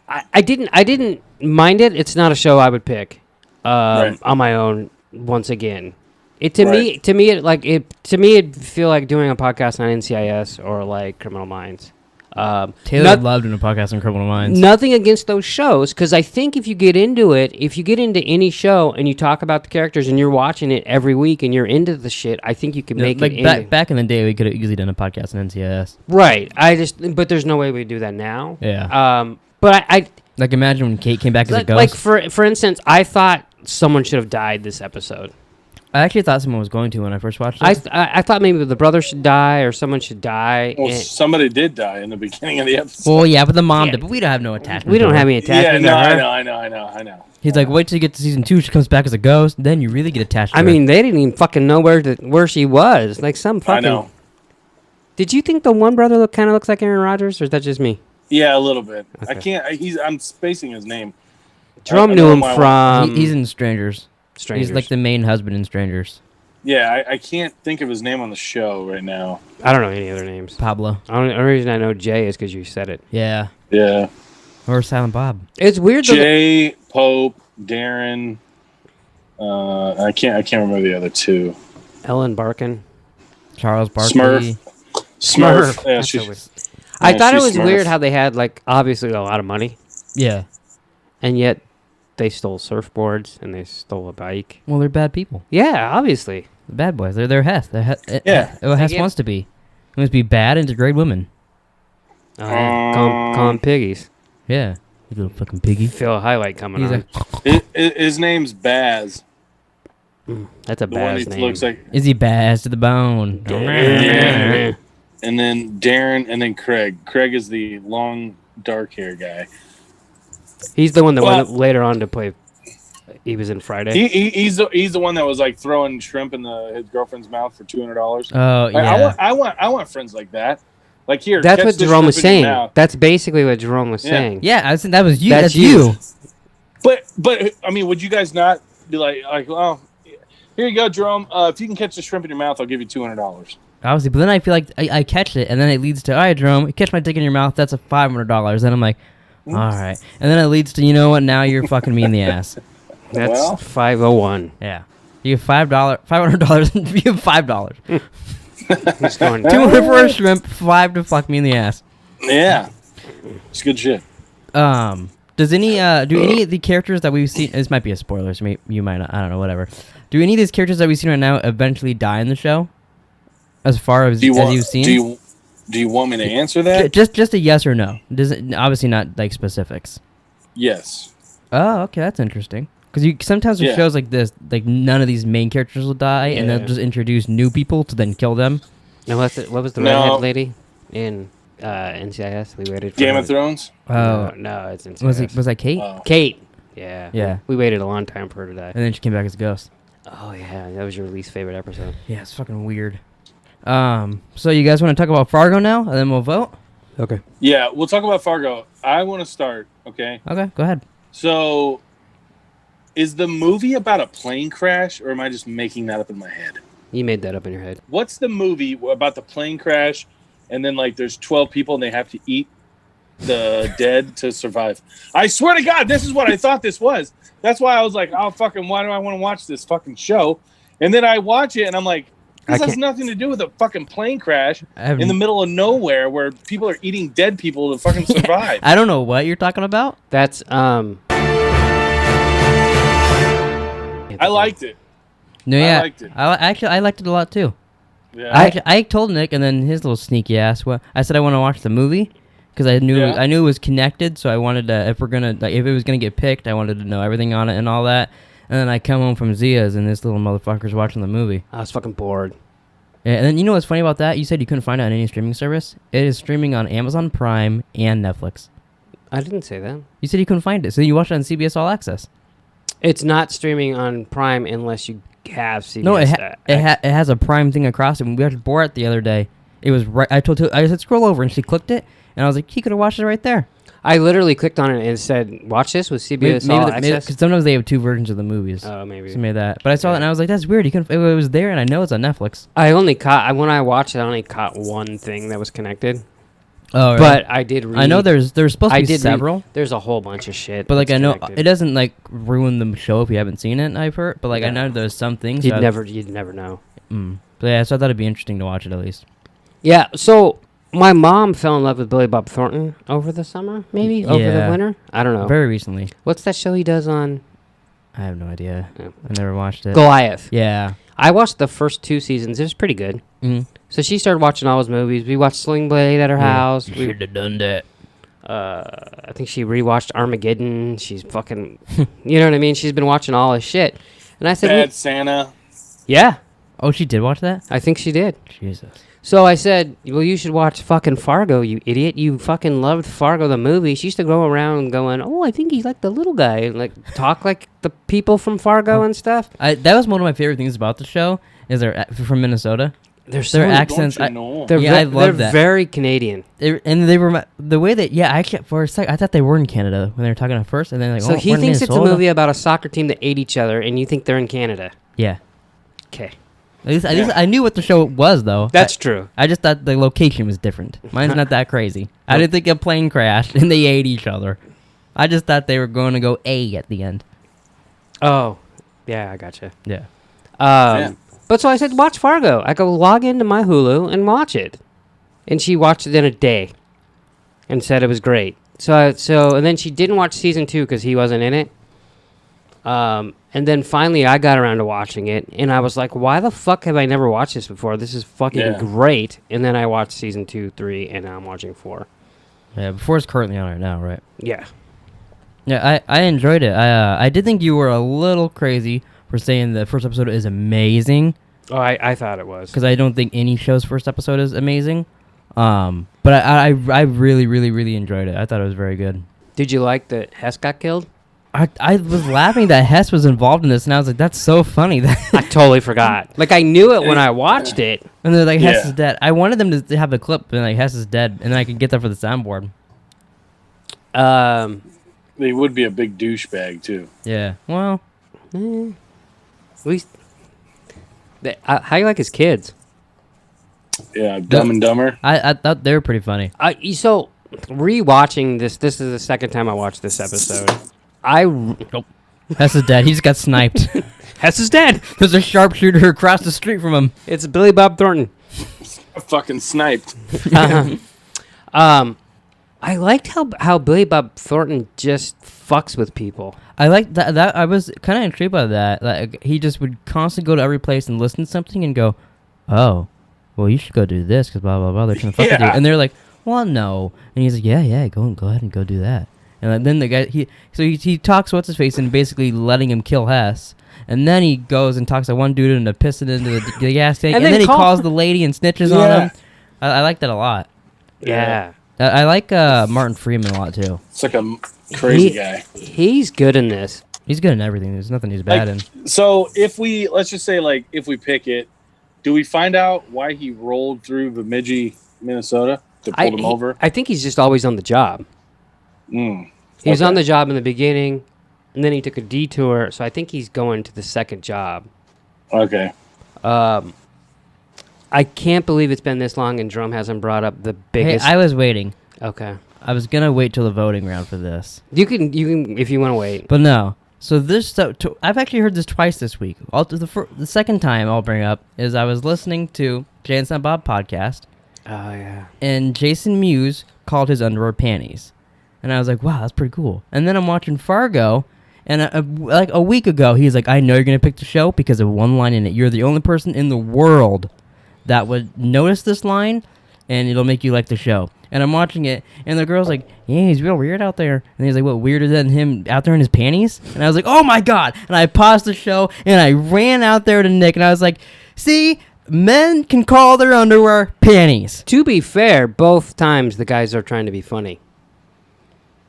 I didn't mind it. It's not a show I would pick Right. on my own. Once again, to me, it'd feel like doing a podcast on NCIS or like Criminal Minds. Taylor loved doing a podcast on Criminal Minds. Nothing against those shows, because I think if you get into any show and you talk about the characters and you're watching it every week and you're into the shit, I think you can make like it. back in the day, we could have easily done a podcast on NCIS. Right. But there's no way we do that now. Yeah. But I Like imagine when Kate came back as a ghost. like for instance, I thought someone should have died this episode. I actually thought someone was going to when I first watched it. I thought maybe the brother should die or someone should die. Well, and- somebody did die in the beginning of the episode. Well, yeah, but the mom Yeah. did. But we don't have no attachment. we don't to her. have any Yeah, attachment no, to her. I know. He's like, wait till you get to season 2. She comes back as a ghost. Then you really get attached to I her. mean, they didn't even fucking know where she was. Like some I fucking. know. Did you think the one brother kind of looks like Aaron Rodgers, or is that just me? Yeah, a little bit. I Okay. can't. I'm spacing his name. Jerome I knew know him my from he's in Strangers. Strangers. He's like the main husband in Strangers. Yeah, I can't think of his name on the show right now. I don't know any other names. Pablo. The only reason I know Jay is because you said it. Yeah. Yeah, Or Silent Bob. It's weird. Jay, Pope, Darren. I can't remember the other two. Ellen Barkin. Charles Barkley. Smurf. Yeah, That's so weird. I thought it was weird how they had, like, obviously a lot of money, Yeah. and yet they stole surfboards and they stole a bike. Well, they're bad people. Yeah, obviously. The bad boys. They're Hess. Yeah. What Hess wants to be. He wants to be bad and degrade women. Call 'em piggies. Yeah. You little fucking piggy. Feel a highlight coming He's on. His name's Baz. That's a The one bad he name. looks like. Is he Baz to the bone? And then Darren, and then Craig. Craig is the long, dark hair guy. He's the one that went later on to play. He was in Friday. He's the one that was like throwing shrimp in his girlfriend's mouth for $200. Oh yeah. I want friends like that. Like here. That's catch what this Jerome was shrimp in your saying. mouth. That's basically what Jerome was saying. Yeah, I think that was you. That's That's you. But I mean, would you guys not be like, oh, here you go, Jerome. If you can catch the shrimp in your mouth, I'll give you $200. Obviously, but then I feel like I catch it, and then it leads to, all right, Jerome, catch my dick in your mouth. That's a $500. Then I'm like, all right, and then it leads to, you know what? Now you're fucking me in the ass. That's 501. Yeah, you have $500. You have $5. He's going, $200 for a shrimp, $5 to fuck me in the ass. Yeah, it's good shit. Does any do any of the characters that we've seen? This might be a spoiler, so you might not. I don't know. Whatever. Do any of these characters that we've seen right now eventually die in the show? As far as you've seen, do you want me to answer that? Just a yes or no. Does it, obviously not like specifics. Yes. Oh, okay, that's interesting. Because sometimes with shows like this, like none of these main characters will die, and they'll just introduce new people to then kill them. Now, what was the redhead lady in NCIS? We waited for Game of Thrones. Oh no, it's NCIS. Was that Kate? Kate. Yeah. Yeah. We waited a long time for her to die. And then she came back as a ghost. Oh yeah, that was your least favorite episode. Yeah, it's fucking weird. So you guys want to talk about Fargo now, and then we'll vote? Okay. Yeah, we'll talk about Fargo. I want to start. Okay. Okay, go ahead. So, is the movie about a plane crash, or am I just making that up in my head? You made that up in your head. What's the movie about the plane crash, and then like there's 12 people and they have to eat the dead to survive? I swear to God, this is what I thought this was. That's why I was like, oh fucking, why do I want to watch this fucking show? And then I watch it and I'm like, this has nothing to do with a fucking plane crash in the middle of nowhere where people are eating dead people to fucking survive. I don't know what you're talking about. That's I liked it. No, yeah, I liked it. I liked it a lot too. Yeah. I told Nick, and then his little sneaky ass. I said I want to watch the movie because I knew it was connected. So I wanted to, if it was gonna get picked, I wanted to know everything on it and all that. And then I come home from Zia's, and this little motherfucker's watching the movie. I was fucking bored. Yeah, and then you know what's funny about that? You said you couldn't find it on any streaming service. It is streaming on Amazon Prime and Netflix. I didn't say that. You said you couldn't find it, so you watched it on CBS All Access. It's not streaming on Prime unless you have CBS. No, it has a Prime thing across it. When we watched Borat the other day, it was right. I said scroll over, and she clicked it, and I was like, he could have watched it right there. I literally clicked on it and said, watch this with CBS All Access. Because sometimes they have two versions of the movies. Oh, maybe. So maybe that. But I saw it, and I was like, that's weird. It was there, and I know it's on Netflix. I only caught, when I watched it, I only caught one thing that was connected. Oh, right. But I did read. I know there's supposed to be several. There's a whole bunch of shit. But like I know connected. it doesn't like ruin the show if you haven't seen it. I've heard, but like I know there's some things you'd never know. But yeah, so I thought it'd be interesting to watch it at least. Yeah. So my mom fell in love with Billy Bob Thornton over the summer, maybe over the winter. I don't know. Very recently. What's that show he does on? I have no idea. Yeah. I never watched it. Goliath. Yeah. I watched the first 2 seasons. It was pretty good. Mm-hmm. So she started watching all his movies. We watched Sling Blade at her house. We should have done that. I think she rewatched Armageddon. She's fucking, you know what I mean? She's been watching all his shit. And I said, Bad Santa. Yeah. Oh, she did watch that? I think she did. Jesus. So I said, well, you should watch fucking Fargo, you idiot. You fucking loved Fargo, the movie. She used to go around going, oh, I think he's like the little guy. And like talk like the people from Fargo and stuff. That was one of my favorite things about the show. Is they're from Minnesota. Their accents. I love they're that. very Canadian. And they were the way that actually for a sec I thought they were in Canada when they were talking at first, and then like so he thinks it's a movie about a soccer team that ate each other, and you think they're in Canada. Yeah. Okay. At least I knew what the show was though. That's true. I just thought the location was different. Mine's not that crazy. I didn't think a plane crashed and they ate each other. I just thought they were going to go A at the end. Oh, yeah, I gotcha. Yeah. But so I said, watch Fargo. I go log into my Hulu and watch it. And she watched it in a day and said it was great. And then she didn't watch season 2 because he wasn't in it. And then finally I got around to watching it, and I was like, why the fuck have I never watched this before? This is fucking great. And then I watched season 2, 3, and now I'm watching 4. Yeah, before it's currently on right now, right? Yeah. Yeah, I enjoyed it. I did think you were a little crazy for saying the first episode is amazing. Oh, I thought it was. Because I don't think any show's first episode is amazing. But I really, really, really enjoyed it. I thought it was very good. Did you like that Hess got killed? I was laughing that Hess was involved in this, and I was like, that's so funny. I totally forgot. Like, I knew it when I watched it. And they're like, Hess is dead. I wanted them to have a clip, and like, Hess is dead, and then I could get that for the soundboard. They would be a big douchebag, too. Yeah. Well. At least... how you like his kids? Yeah, Dumb and Dumber. I thought they were pretty funny. So, rewatching this is the second time I watched this episode. Hess is dead. He just got sniped. Hess is dead. There's a sharpshooter across the street from him. It's Billy Bob Thornton. Fucking sniped. I liked how Billy Bob Thornton just fucks with people. I like that. I was kind of intrigued by that. Like, he just would constantly go to every place and listen to something and go, "Oh, well, you should go do this because blah blah blah." They're trying to fuck with you, and they're like, "Well, no," and he's like, "Yeah, go ahead and go do that." And then the guy he talks what's his face and basically letting him kill Hess. And then he goes and talks to one dude into pissing into the gas tank, and then he calls the lady and snitches on him. I like that a lot. Yeah. I like Martin Freeman a lot too. It's like a crazy guy. He's good in this. He's good in everything. There's nothing he's bad in. So let's just say if we pick it, do we find out why he rolled through Bemidji, Minnesota to pull him over? I think he's just always on the job. He was on the job in the beginning, and then he took a detour. So I think he's going to the second job. Okay. I can't believe it's been this long and Drum hasn't brought up the biggest. Hey, I was waiting. Okay. I was gonna wait till the voting round for this. You can if you want to wait. But no. So this stuff, I've actually heard this twice this week. The second time I'll bring up is I was listening to Jay and Silent Bob podcast. Oh yeah. And Jason Mewes called his underwear panties, and I was like, wow, that's pretty cool. And then I'm watching Fargo. And like a week ago, he's like, I know you're going to pick the show because of one line in it. You're the only person in the world that would notice this line, and it'll make you like the show. And I'm watching it, and the girl's like, yeah, he's real weird out there. And he's like, what, weirder than him out there in his panties? And I was like, oh, my God. And I paused the show, and I ran out there to Nick, and I was like, see, men can call their underwear panties. To be fair, both times the guys are trying to be funny.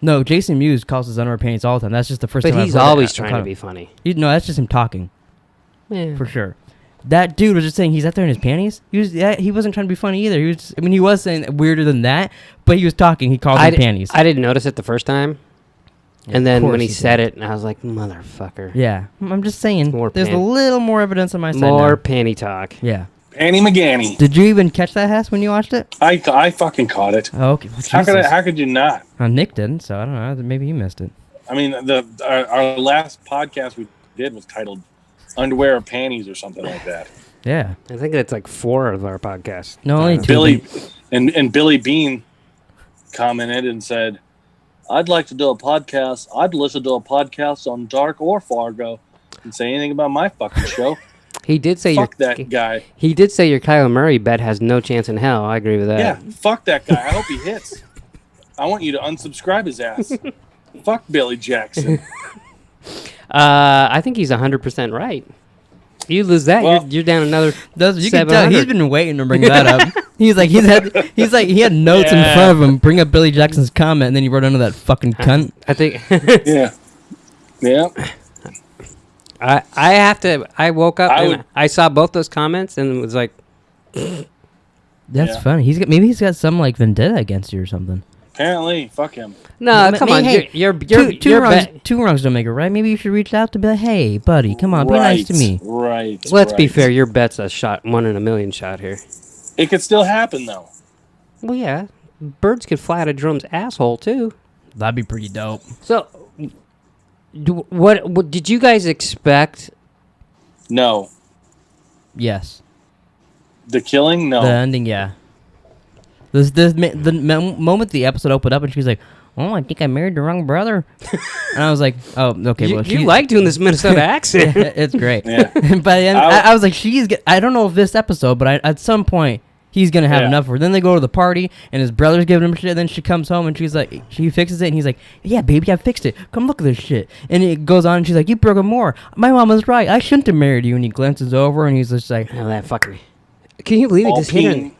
No, Jason Mewes calls his underwear panties all the time. That's just the first time I've heard it. But he's always trying to be funny. No, that's just him talking. Yeah. For sure. That dude was just saying he's out there in his panties. He wasn't trying to be funny either. He was saying weirder than that, but he was talking. He called them panties. I didn't notice it the first time. And then when he said it, I was like, motherfucker. Yeah. I'm just saying. There's a panty. little more evidence on my side More now. panty talk. Yeah. Annie McGanny. Did you even catch that, Hess, when you watched it? I fucking caught it. Oh, okay. Well, how could you not? Nick didn't, so I don't know. Maybe he missed it. I mean, our last podcast we did was titled "Underwear or Panties" or something like that. Yeah. I think that's like 4 of our podcasts. No, only 2. Billy and Billy Bean commented and said, "I'd like to do a podcast. I'd listen to a podcast on Dark or Fargo and say anything about my fucking show." He did say fuck that guy. He did say your Kyler Murray bet has no chance in hell. I agree with that. Yeah, fuck that guy. I hope he hits. I want you to unsubscribe his ass. Fuck Billy Jackson. I think he's 100% right. You lose that, you're down another. You can tell he's been waiting to bring that up. He had notes in front of him. Bring up Billy Jackson's comment, and then he wrote under that fucking cunt. I think. Yeah. I woke up and I saw both those comments and was like, that's funny. Maybe he's got some like vendetta against you or something. Apparently, fuck him. No, come on. Hey, you're two wrongs don't make it right. Maybe you should reach out to be like, hey, buddy, come on, be nice to me. Right. Let's be fair. Your bet's a shot, 1 in a million shot here. It could still happen though. Well, yeah, birds could fly out of Drum's asshole too. That'd be pretty dope. So. What did you guys expect? No. Yes. The killing? No. The ending, yeah. The moment the episode opened up and she's like, "Oh, I think I married the wrong brother," and I was like, "Oh, okay." You like doing this Minnesota accent? It's great. Yeah. But then I was like, I don't know if this episode, but at some point he's gonna have enough of her. Then they go to the party and his brother's giving him shit. Then she comes home and she's like, she fixes it and he's like, "Yeah, baby, I fixed it. Come look at this shit." And it goes on and she's like, "You broke more. My mom was right. I shouldn't have married you." And he glances over and he's just like, Oh, that fucker. Can you believe he All just hit her? peen-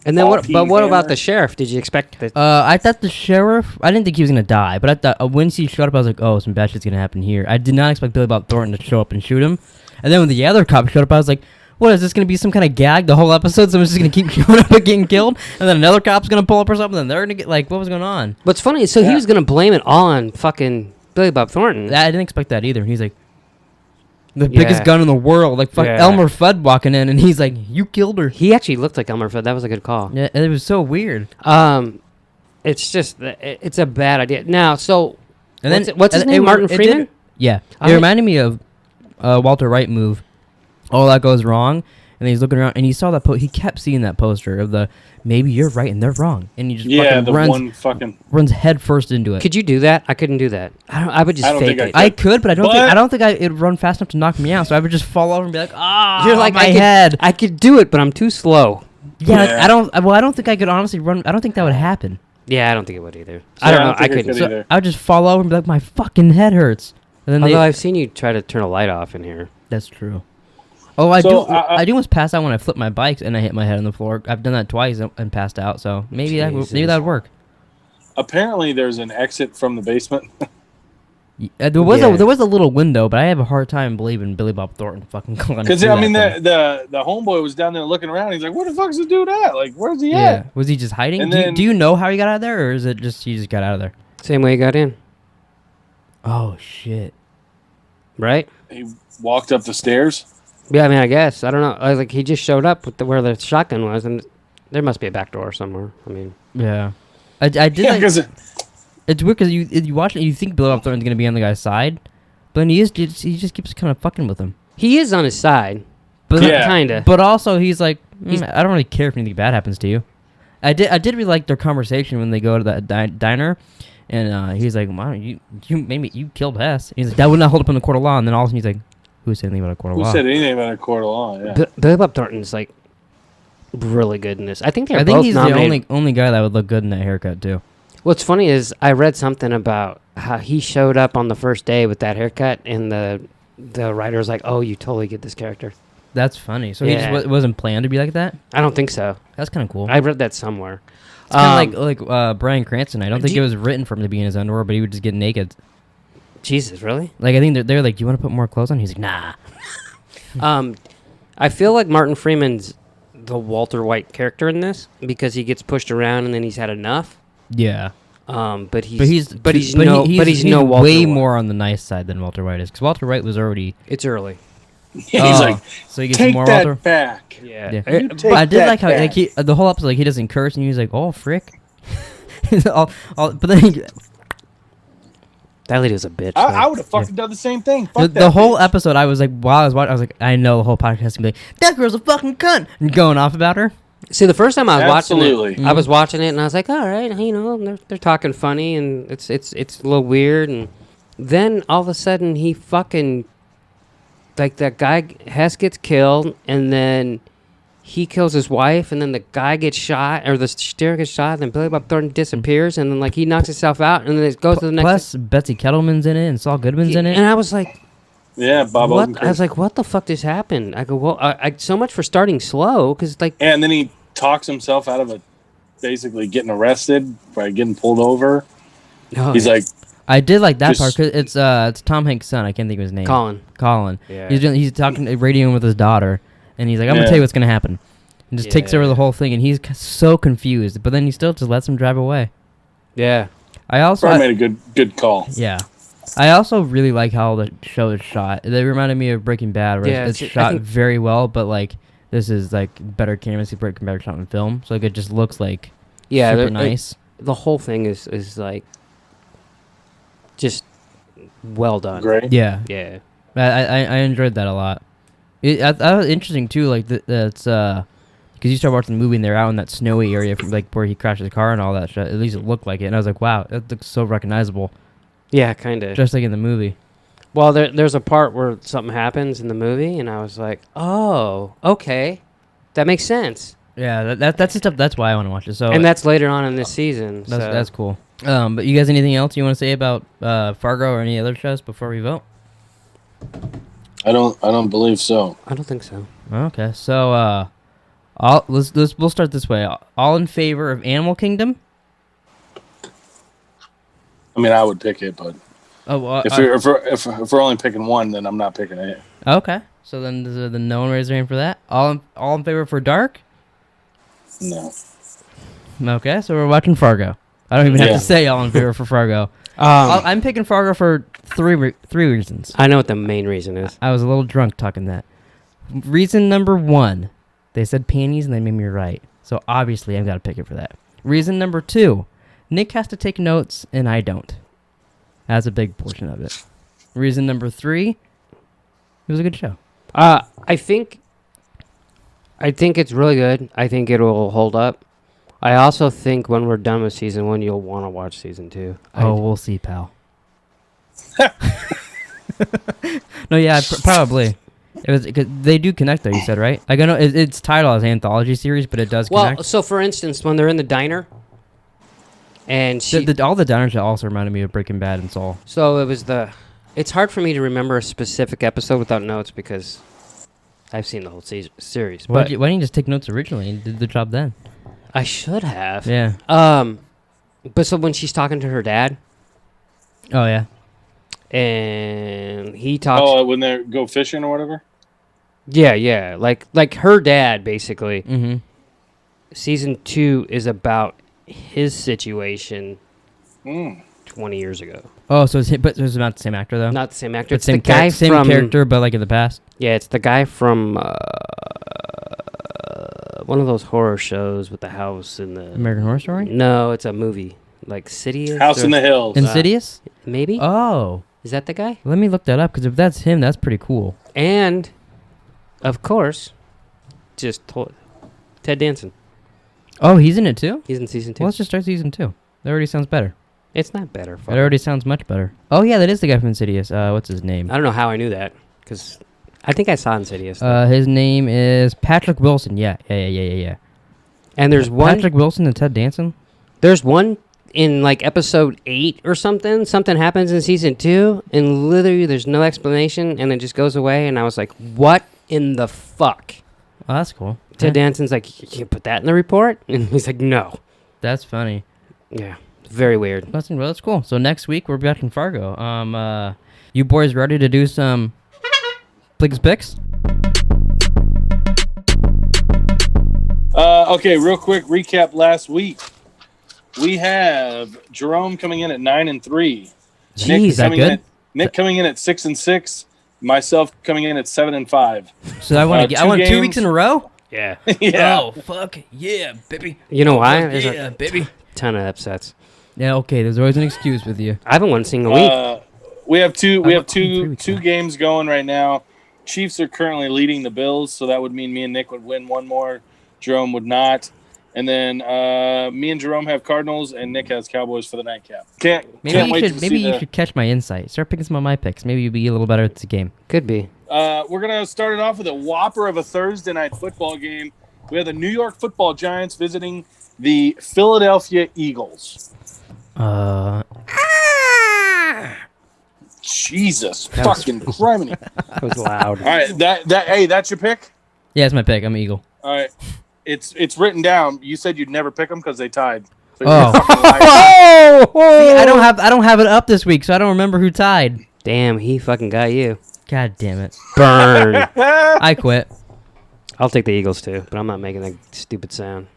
And then all what? peen But what about hammer. the sheriff? Did you expect that? I thought the sheriff. I didn't think he was gonna die, but I thought when he showed up, I was like, "Oh, some bad shit's gonna happen here." I did not expect Billy Bob Thornton to show up and shoot him. And then when the other cop showed up, I was like, "What is this gonna be? Some kind of gag the whole episode? Someone's just gonna keep showing up and getting killed, and then another cop's gonna pull up or something. And they're gonna get like, what was going on?" What's funny is so he was gonna blame it all on fucking Billy Bob Thornton. I didn't expect that either. He's like, the biggest gun in the world, like fuck Yeah. Elmer Fudd walking in, and he's like, "You killed her." He actually looked like Elmer Fudd. That was a good call. Yeah, it was so weird. It's just it's a bad idea. Now, so And what's his name? Martin Freeman. Yeah, I- it reminded me of Walter White move. All that goes wrong, and then he's looking around, and he saw that he kept seeing that poster of the maybe you're right and they're wrong, and he just Yeah, fucking runs head first into it. Could you do that? I couldn't do that. I would just I don't fake think it. I I could, but I don't But- think it'd run fast enough to knock me out. So I would just fall over and be like, "Ah, You're like my I head." I could do it, but I'm too slow. Yeah, like, Yeah. I don't think I could honestly run. I don't think that would happen. Yeah, I don't think it would either. Yeah, I don't I know. don't think I couldn't. could So, either. I would just fall over and be like, "My fucking head hurts." And then although I've seen you try to turn a light off in here. that's true. Oh, I So, do. I do almost pass out when I flip my bike and I hit my head on the floor. I've done that twice and passed out. So maybe Jesus. that'd work. Apparently, there's an exit from the basement. There was Yeah. a little window, but I have a hard time believing Billy Bob Thornton fucking climbed Because through I mean, that thing. the homeboy was down there looking around. He's like, "Where the fuck's the dude at? Like, where's he Yeah, at?" was he just hiding? And Do then- you know how he got out of there, or is it just he just got out of there? Same way you got in, Oh shit! right? He walked up the stairs. Yeah, I mean, I guess I don't know. Like he just showed up with where the shotgun was, and there must be a back door somewhere. I mean, Yeah, I did. Yeah, like, because it's weird because you watch it, and you think Billy Bob Thornton's gonna be on the guy's side, but then he just keeps kind of fucking with him. he is on his side, But Yeah. kinda. But also, he's like, He's- I don't really care if anything bad happens to you. I did really like their conversation when they go to that diner, and he's like, "Why don't you killed Hess?" And he's like, "That would not hold up in the court of law." And then all of a sudden he's like, "Who said anything about a court of who law?" said anything about a court of law? Yeah. Billy Bob Thornton's like really good in this. I think they're I both think he's nominated. the only guy that would look good in that haircut too. What's funny is I read something about how he showed up on the first day with that haircut, and the writer's like, "Oh, you totally get this character." That's funny. So he Yeah. just wasn't planned to be like that. I don't think so. That's kind of cool. I read that somewhere. It's kind of like Bryan Cranston. I don't think do it was written for him to be in his underwear, but he would just get naked. Jesus, really? Like I think they're like, "Do you want to put more clothes on?" He's like, "Nah." I feel like Martin Freeman's the Walter White character in this because he gets pushed around and then he's had enough. Yeah. But he's he's no Walter way White. more on the nice side than Walter White is, because Walter White was already. It's early. He's Oh, like, so he gets "Take more that Walter. back." Yeah. Yeah. You But take I did that like how back. the whole episode, like, he doesn't curse, and he's like, "Oh frick," but then That lady was a bitch. I though. would have fucking done the same thing. Fuck the that whole bitch. episode, I was like, while I was watching, I was like, I know the whole podcast is gonna be like, "That girl's a fucking cunt," and going off about her. See, the first time I was watching Absolutely. it, I was watching it and I was like, all right, you know, they're talking funny and it's a little weird, and then all of a sudden he fucking like that guy Hess gets killed, and then he kills his wife, and then the guy gets shot, or the steer gets shot, and then Billy Bob Thornton disappears, and then like he knocks himself out, and then it goes to the next. Plus, Betsy Kettleman's in it, and Saul Goodman's in it. And I was like, Yeah, Bob what? Odenkirk. I was like, what the fuck just happened? I go, well, I so much for starting slow, because like, And then he talks himself out of basically getting arrested by getting pulled over. oh, He's like, I did like that Just- part, 'cause it's Tom Hanks' son. I can't think of his name. Colin. Yeah. Yeah. He's talking, radioing with his daughter, and he's like, "I'm gonna Yeah. tell you what's gonna happen," and just takes over Yeah. the whole thing, and he's so confused, but then he still just lets him drive away. Yeah. I also, probably made a good call. yeah, I also really like how the show is shot. They reminded me of Breaking Bad, where Yeah, it's I shot think- very well, but like this is like better cameras. Breaking Bad shot in film, so like it just looks like Yeah. super they're- nice. The whole thing is like just well done. Great. Yeah, Yeah. I enjoyed that a lot. That was interesting too. Like that's because you start watching the movie and they're out in that snowy area from like where he crashed his car and all that shit. At least it looked like it, and I was like, wow, that looks so recognizable. Yeah, kind of. Just like in the movie. Well, there's a part where something happens in the movie, and I was like, oh, okay, that makes sense. Yeah, that's the stuff. That's why I want to watch it. So, and that's later on in this season. That's cool. But you guys, anything else you want to say about Fargo or any other shows before we vote? I don't believe so. I don't think so. Okay, so we'll start this way. All in favor of Animal Kingdom? I mean, I would pick it, but if we're only picking one, then I'm not picking it. Okay, so then no one raised their hand for that. All in favor for Dark? No. Okay, so we're watching Fargo. I don't even have to say all in favor for Fargo. I'm picking Fargo for three reasons. I know what the main reason is. I was a little drunk talking that. Reason number 1, they said panties and they made me right. So obviously I've got to pick it for that. Reason number 2, Nick has to take notes and I don't. That's a big portion of it. Reason number 3, it was a good show. I think it's really good. I think it'll hold up. I also think when we're done with season 1, you'll want to watch season 2. We'll see, pal. No, yeah, probably. It was cause they do connect, though. You said, right? Like I know it's titled as anthology series, but it does connect. Well, so for instance, when they're in the diner, and all the diner shit also reminded me of Breaking Bad and Saul. So it was It's hard for me to remember a specific episode without notes because I've seen the whole series. Why didn't you just take notes originally and did the job then? I should have. Yeah. But so when she's talking to her dad. Oh yeah. And he talks. Oh, when they go fishing or whatever. Yeah, like her dad basically. Mm-hmm. Season 2 is about his situation 20 years ago. Oh, so but it's not the same actor though. Not the same actor. It's same the guy same from character, but like in the past. Yeah, it's the guy from one of those horror shows with the house and the American Horror Story. No, it's a movie like Insidious. House in the Hills. Insidious. Maybe. Oh, is that the guy? Let me look that up because if that's him, that's pretty cool. And of course, Ted Danson. Oh, he's in it too? He's in season 2. Well, let's just start season 2. That already sounds better. It's not better. It already sounds much better. Oh, yeah, that is the guy from Insidious. What's his name? I don't know how I knew that, because I think I saw Insidious. His name is Patrick Wilson. Yeah. And there's one... Patrick Wilson and Ted Danson? There's one in, like, episode 8 or something. Something happens in season 2, and literally there's no explanation, and it just goes away, and I was like, what in the fuck? Oh, that's cool. Ted Danson's like, you can't put that in the report? And he's like, no. That's funny. Yeah, very weird. That's cool. So next week, we're back in Fargo. You boys ready to do some Pleeka's picks? Okay, real quick recap last week. We have Jerome coming in at Jeez,9-3. Nick coming in at 6-6. Myself coming in at 7-5. So I won 2 weeks in a row? Yeah. Yeah. Oh, fuck. Yeah, baby. You know why? There's yeah, baby. Ton of upsets. Yeah, okay. There's always an excuse with you. I haven't won a single week. We have two weeks games going right now. Chiefs are currently leading the Bills, so that would mean me and Nick would win one more. Jerome would not. And then me and Jerome have Cardinals, and Nick has Cowboys for the nightcap. Maybe you should catch my insight. Start picking some of my picks. Maybe you'll be a little better at the game. Could be. We're going to start it off with a whopper of a Thursday night football game. We have the New York Football Giants visiting the Philadelphia Eagles. Jesus fucking criminy. That was loud. All right, that's your pick? Yeah, it's my pick. I'm an Eagle. All right. It's written down. You said you'd never pick them because they tied. So See, I don't have it up this week, so I don't remember who tied. Damn, he fucking got you. God damn it. Burn. I quit. I'll take the Eagles too, but I'm not making that stupid sound.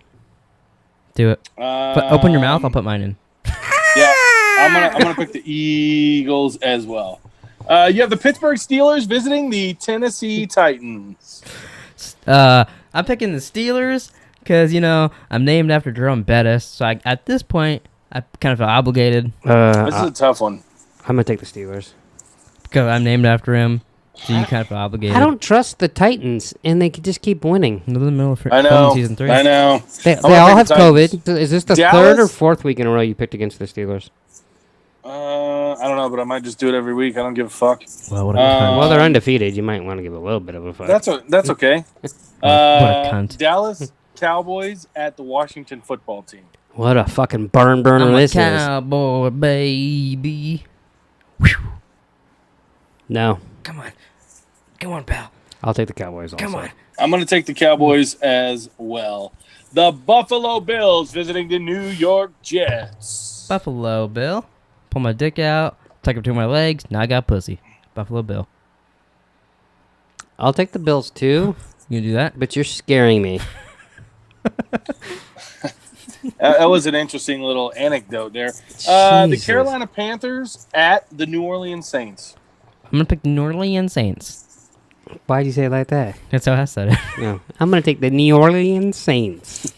Do it. Open your mouth. I'll put mine in. Yeah, I'm gonna pick the Eagles as well. You have the Pittsburgh Steelers visiting the Tennessee Titans. I'm picking the Steelers because I'm named after Jerome Bettis, so at this point I kind of feel obligated. This is a tough one. I'm gonna take the Steelers because I'm named after him. So you kind of obligated. I don't trust the Titans, and they could just keep winning. In the middle of I know. filming season 3. I know. They wanna all pick have the Titans. COVID. Is this the Dallas? third or fourth week in a row you picked against the Steelers? I don't know, but I might just do it every week. I don't give a fuck. Well, what a cunt. Well, they're undefeated. You might want to give a little bit of a fuck. That's okay. What a cunt. Dallas Cowboys at the Washington football team. What a fucking burner I'm a this is. cowboy, baby. No. Come on. Come on, pal. I'll take the Cowboys also. Come on. I'm going to take the Cowboys as well. The Buffalo Bills visiting the New York Jets. Buffalo Bill. Pull my dick out. Tuck it between my legs. Now I got pussy. Buffalo Bill. I'll take the Bills too, You gonna do that? but you're scaring me. That was an interesting little anecdote there. The Jesus. Carolina Panthers at the New Orleans Saints. I'm gonna pick the New Orleans Saints. Why'd you say it like that? That's how I said it. No. I'm going to take the New Orleans Saints.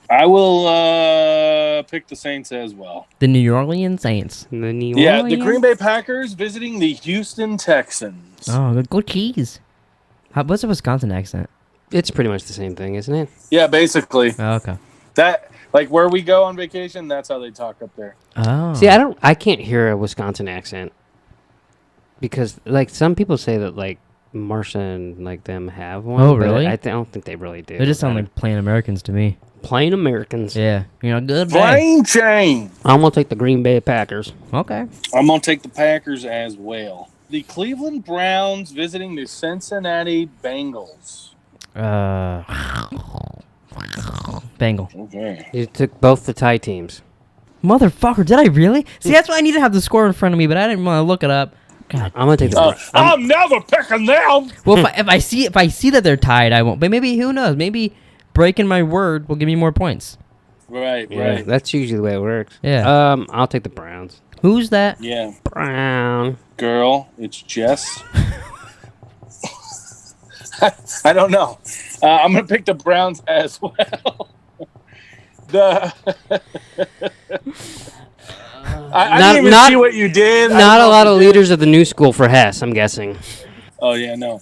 I will pick the Saints as well. The New Orleans Saints. The New Yeah, Orleans. the Green Bay Packers visiting the Houston Texans. Oh, go cheese. What's the Wisconsin accent? It's pretty much the same thing, isn't it? Yeah, basically. Oh, okay. That, like, where we go on vacation, that's how they talk up there. Oh. See, I can't hear a Wisconsin accent. Because, like, some people say that, like, Marsha and, like, them have one. Oh, but really? I don't think they really do. They just sound like plain Americans to me. plain Americans. Yeah. You know, good day. Plain chain. I'm going to take the Green Bay Packers. Okay. I'm going to take the Packers as well. The Cleveland Browns visiting the Cincinnati Bengals. Bengal. Okay. You took both the tie teams. Motherfucker, did I really? See, that's why I need to have the score in front of me, but I didn't want to look it up. God. I'm going to take the I'm never picking them. Well, if I see that they're tied, I won't. But maybe, who knows? Maybe breaking my word will give me more points. Right, Yeah, right. that's usually the way it works. Yeah. I'll take the Browns. Who's that? Yeah. Brown. Girl, it's Jess. I don't know. I'm going to pick the Browns as well. I didn't even see what you did. Not a lot of leaders of the new school for Hess, I'm guessing. Oh, yeah, no.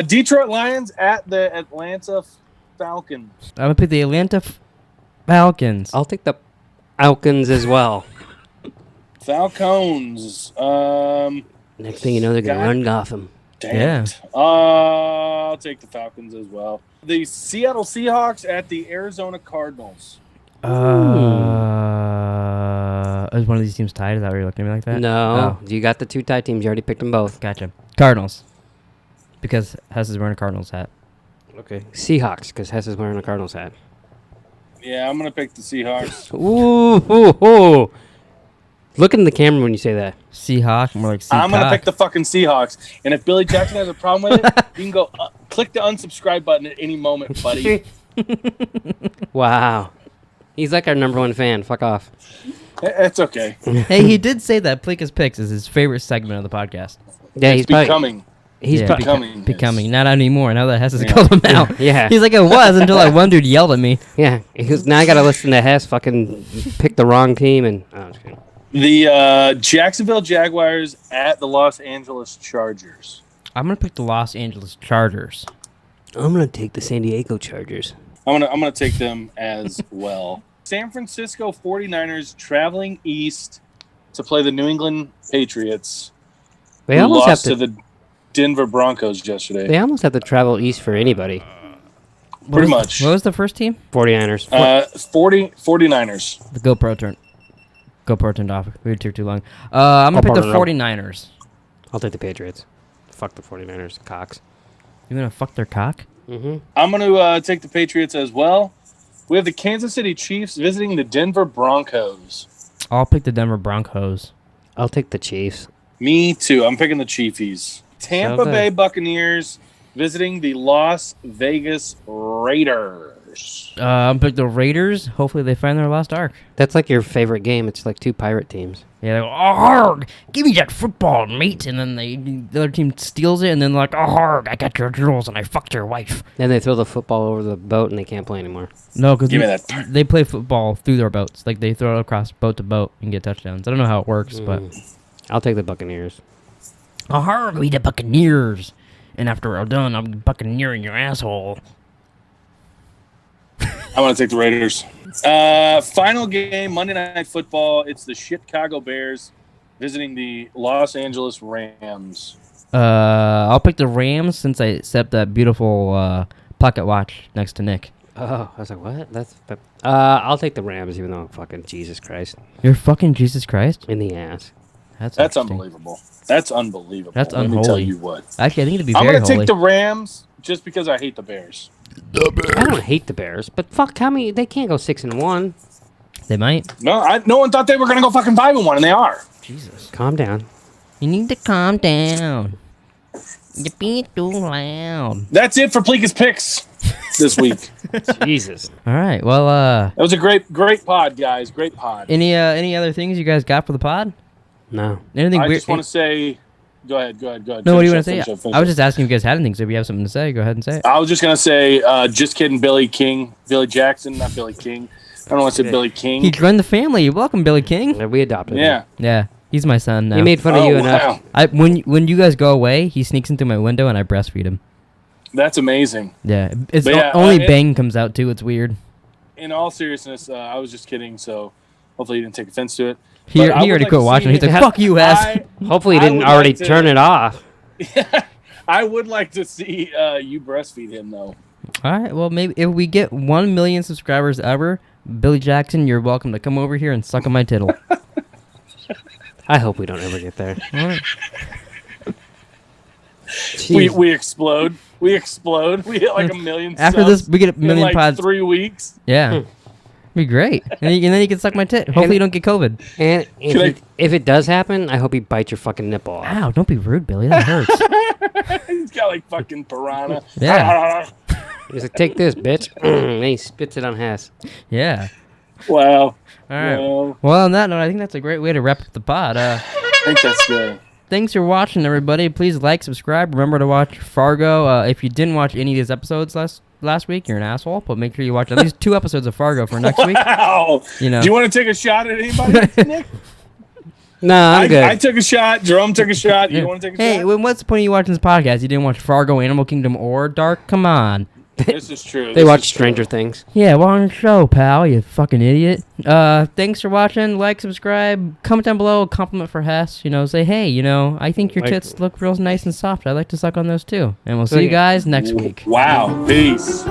Detroit Lions at the Atlanta Falcons. I'm going to pick the Atlanta Falcons. I'll take the Falcons as well. Falcons. Next thing you know, they're going to run Gotham. Damn it. I'll take the Falcons as well. The Seattle Seahawks at the Arizona Cardinals. Is one of these teams tied? Is that what you're looking at me like that? No, Oh, you got the two tie teams. You already picked them both. gotcha. Cardinals. Because Hess is wearing a Cardinals hat. Okay. Seahawks, because Hess is wearing a Cardinals hat. Yeah, I'm going to pick the Seahawks. Ooh. Look in the camera when you say that. Seahawk, more like Seahawk. I'm going to pick the fucking Seahawks. And if Billy Jackson has a problem with it, you can go click the unsubscribe button at any moment, buddy. Wow. He's like our number one fan. Fuck off. It's okay. Hey, he did say that Pleeka's Picks is his favorite segment of the podcast. Yeah, It's becoming. He's Yeah, probably, becoming. Not anymore. Now that Hess has called him out. Yeah. He's like, it was until that one dude yelled at me. yeah. Because now I got to listen to Hess fucking pick the wrong team and. Oh, I'm just kidding. The Jacksonville Jaguars at the Los Angeles Chargers. I'm going to pick the Los Angeles Chargers. I'm gonna take the San Diego Chargers. I'm gonna take them as well. San Francisco 49ers traveling east to play the New England Patriots. They who almost have lost to. to the Denver Broncos yesterday. They almost have to travel east for anybody. Pretty much. What was the first team? 49ers. 49ers. The GoPro turned. GoPro turned off. We took too long. I'm going to pick the 49ers. I'll take the Patriots. Fuck the 49ers. Cocks. You going to fuck their cock? Mm-hmm. I'm gonna take the Patriots as well. We have the Kansas City Chiefs visiting the Denver Broncos. I'll pick the Denver Broncos. I'll take the Chiefs. Me too. I'm picking the Chiefies. Tampa So Bay Buccaneers visiting the Las Vegas Raiders. I'm pick the Raiders. Hopefully they find their lost ark. That's like your favorite game. It's like two pirate teams. Yeah, they go, oh, harg, give me that football, mate. And then the other team steals it, and then like, oh, harg, I got your jewels, and I fucked your wife. Then they throw the football over the boat and they can't play anymore. No, because Give me that. they play football through their boats. Like, they throw it across boat to boat and get touchdowns. I don't know how it works, but I'll take the Buccaneers. Ahar, we the Buccaneers. And after we're done, I'll be buccaneering your asshole. I want to take the Raiders. Final game, Monday Night Football. It's the Chicago Bears visiting the Los Angeles Rams. I'll pick the Rams since I set up that beautiful pocket watch next to Nick. Oh, I was like, what? I'll take the Rams, even though fucking Jesus Christ. You're fucking Jesus Christ? In the ass. That's unbelievable. That's unbelievable. That's Let unholy. me tell you what. Actually, I think it'd be I'm very going to holy. take the Rams just because I hate the Bears. I don't hate the Bears, but fuck, how many? They can't go 6-1. They might. No one thought they were going to go fucking 5-1, and they are. Jesus. Calm down. You need to calm down. You're being too loud. That's it for Pleeka's picks this week. Jesus. All right. Well, That was a great pod, guys. Great pod. any other things you guys got for the pod? No. Anything I weird? just want to say... Go ahead. No, what do you want to say? I was just asking if you guys had anything, so if you have something to say, go ahead and say it. I was just going to say, just kidding, Billy Jackson, not Billy King. I don't want to say Billy King. He joined the family. You're welcome, Billy King. We adopted him. Yeah. Yeah, he's my son now. He made fun of you enough. When you guys go away, he sneaks into my window and I breastfeed him. That's amazing. Yeah, it's But yeah, only Bang comes out too. It's weird. In all seriousness, I was just kidding, so hopefully you didn't take offense to it. He But I would already like quit to watching. see- He's like, "Fuck you, ass." Hopefully he I didn't would already like to- turn it off. I would like to see you breastfeed him, though. All right. Well, maybe if we get 1 million subscribers ever, Billy Jackson, you're welcome to come over here and suck on my tittle. I hope we don't ever get there. All right. We explode. We hit like 1 million After subs this, we get a million in like pods. 3 weeks. Yeah. Be great. And then you can suck my tit. Hopefully you don't get COVID. And Should I- if it does happen, I hope he bites your fucking nipple off. Ow, don't be rude, Billy. That hurts. He's got like fucking piranha. Yeah. He's like, take this, bitch. And he spits it on Hess. Yeah. Wow. All right. Well, Well, on that note, I think that's a great way to wrap up the pod. I think that's good. Thanks for watching, everybody. Please like, subscribe. Remember to watch Fargo. If you didn't watch any of these episodes last week, you're an asshole. But make sure you watch at least 2 episodes of Fargo for next week. Wow. You know. Do you want to take a shot at anybody, Nick? No, I'm good. I took a shot. Jerome took a shot. You want to take a Hey, shot? what's the point of you watching this podcast? You didn't watch Fargo, Animal Kingdom, or Dark? Come on. This is true. They watch Stranger Things. Yeah, well, on the show, pal, you fucking idiot. Thanks for watching. Like, subscribe, comment down below, a compliment for Hess. You know, say, hey, you know, I think your tits look real nice and soft. I'd like to suck on those too. And we'll see you guys next week. Wow. Peace.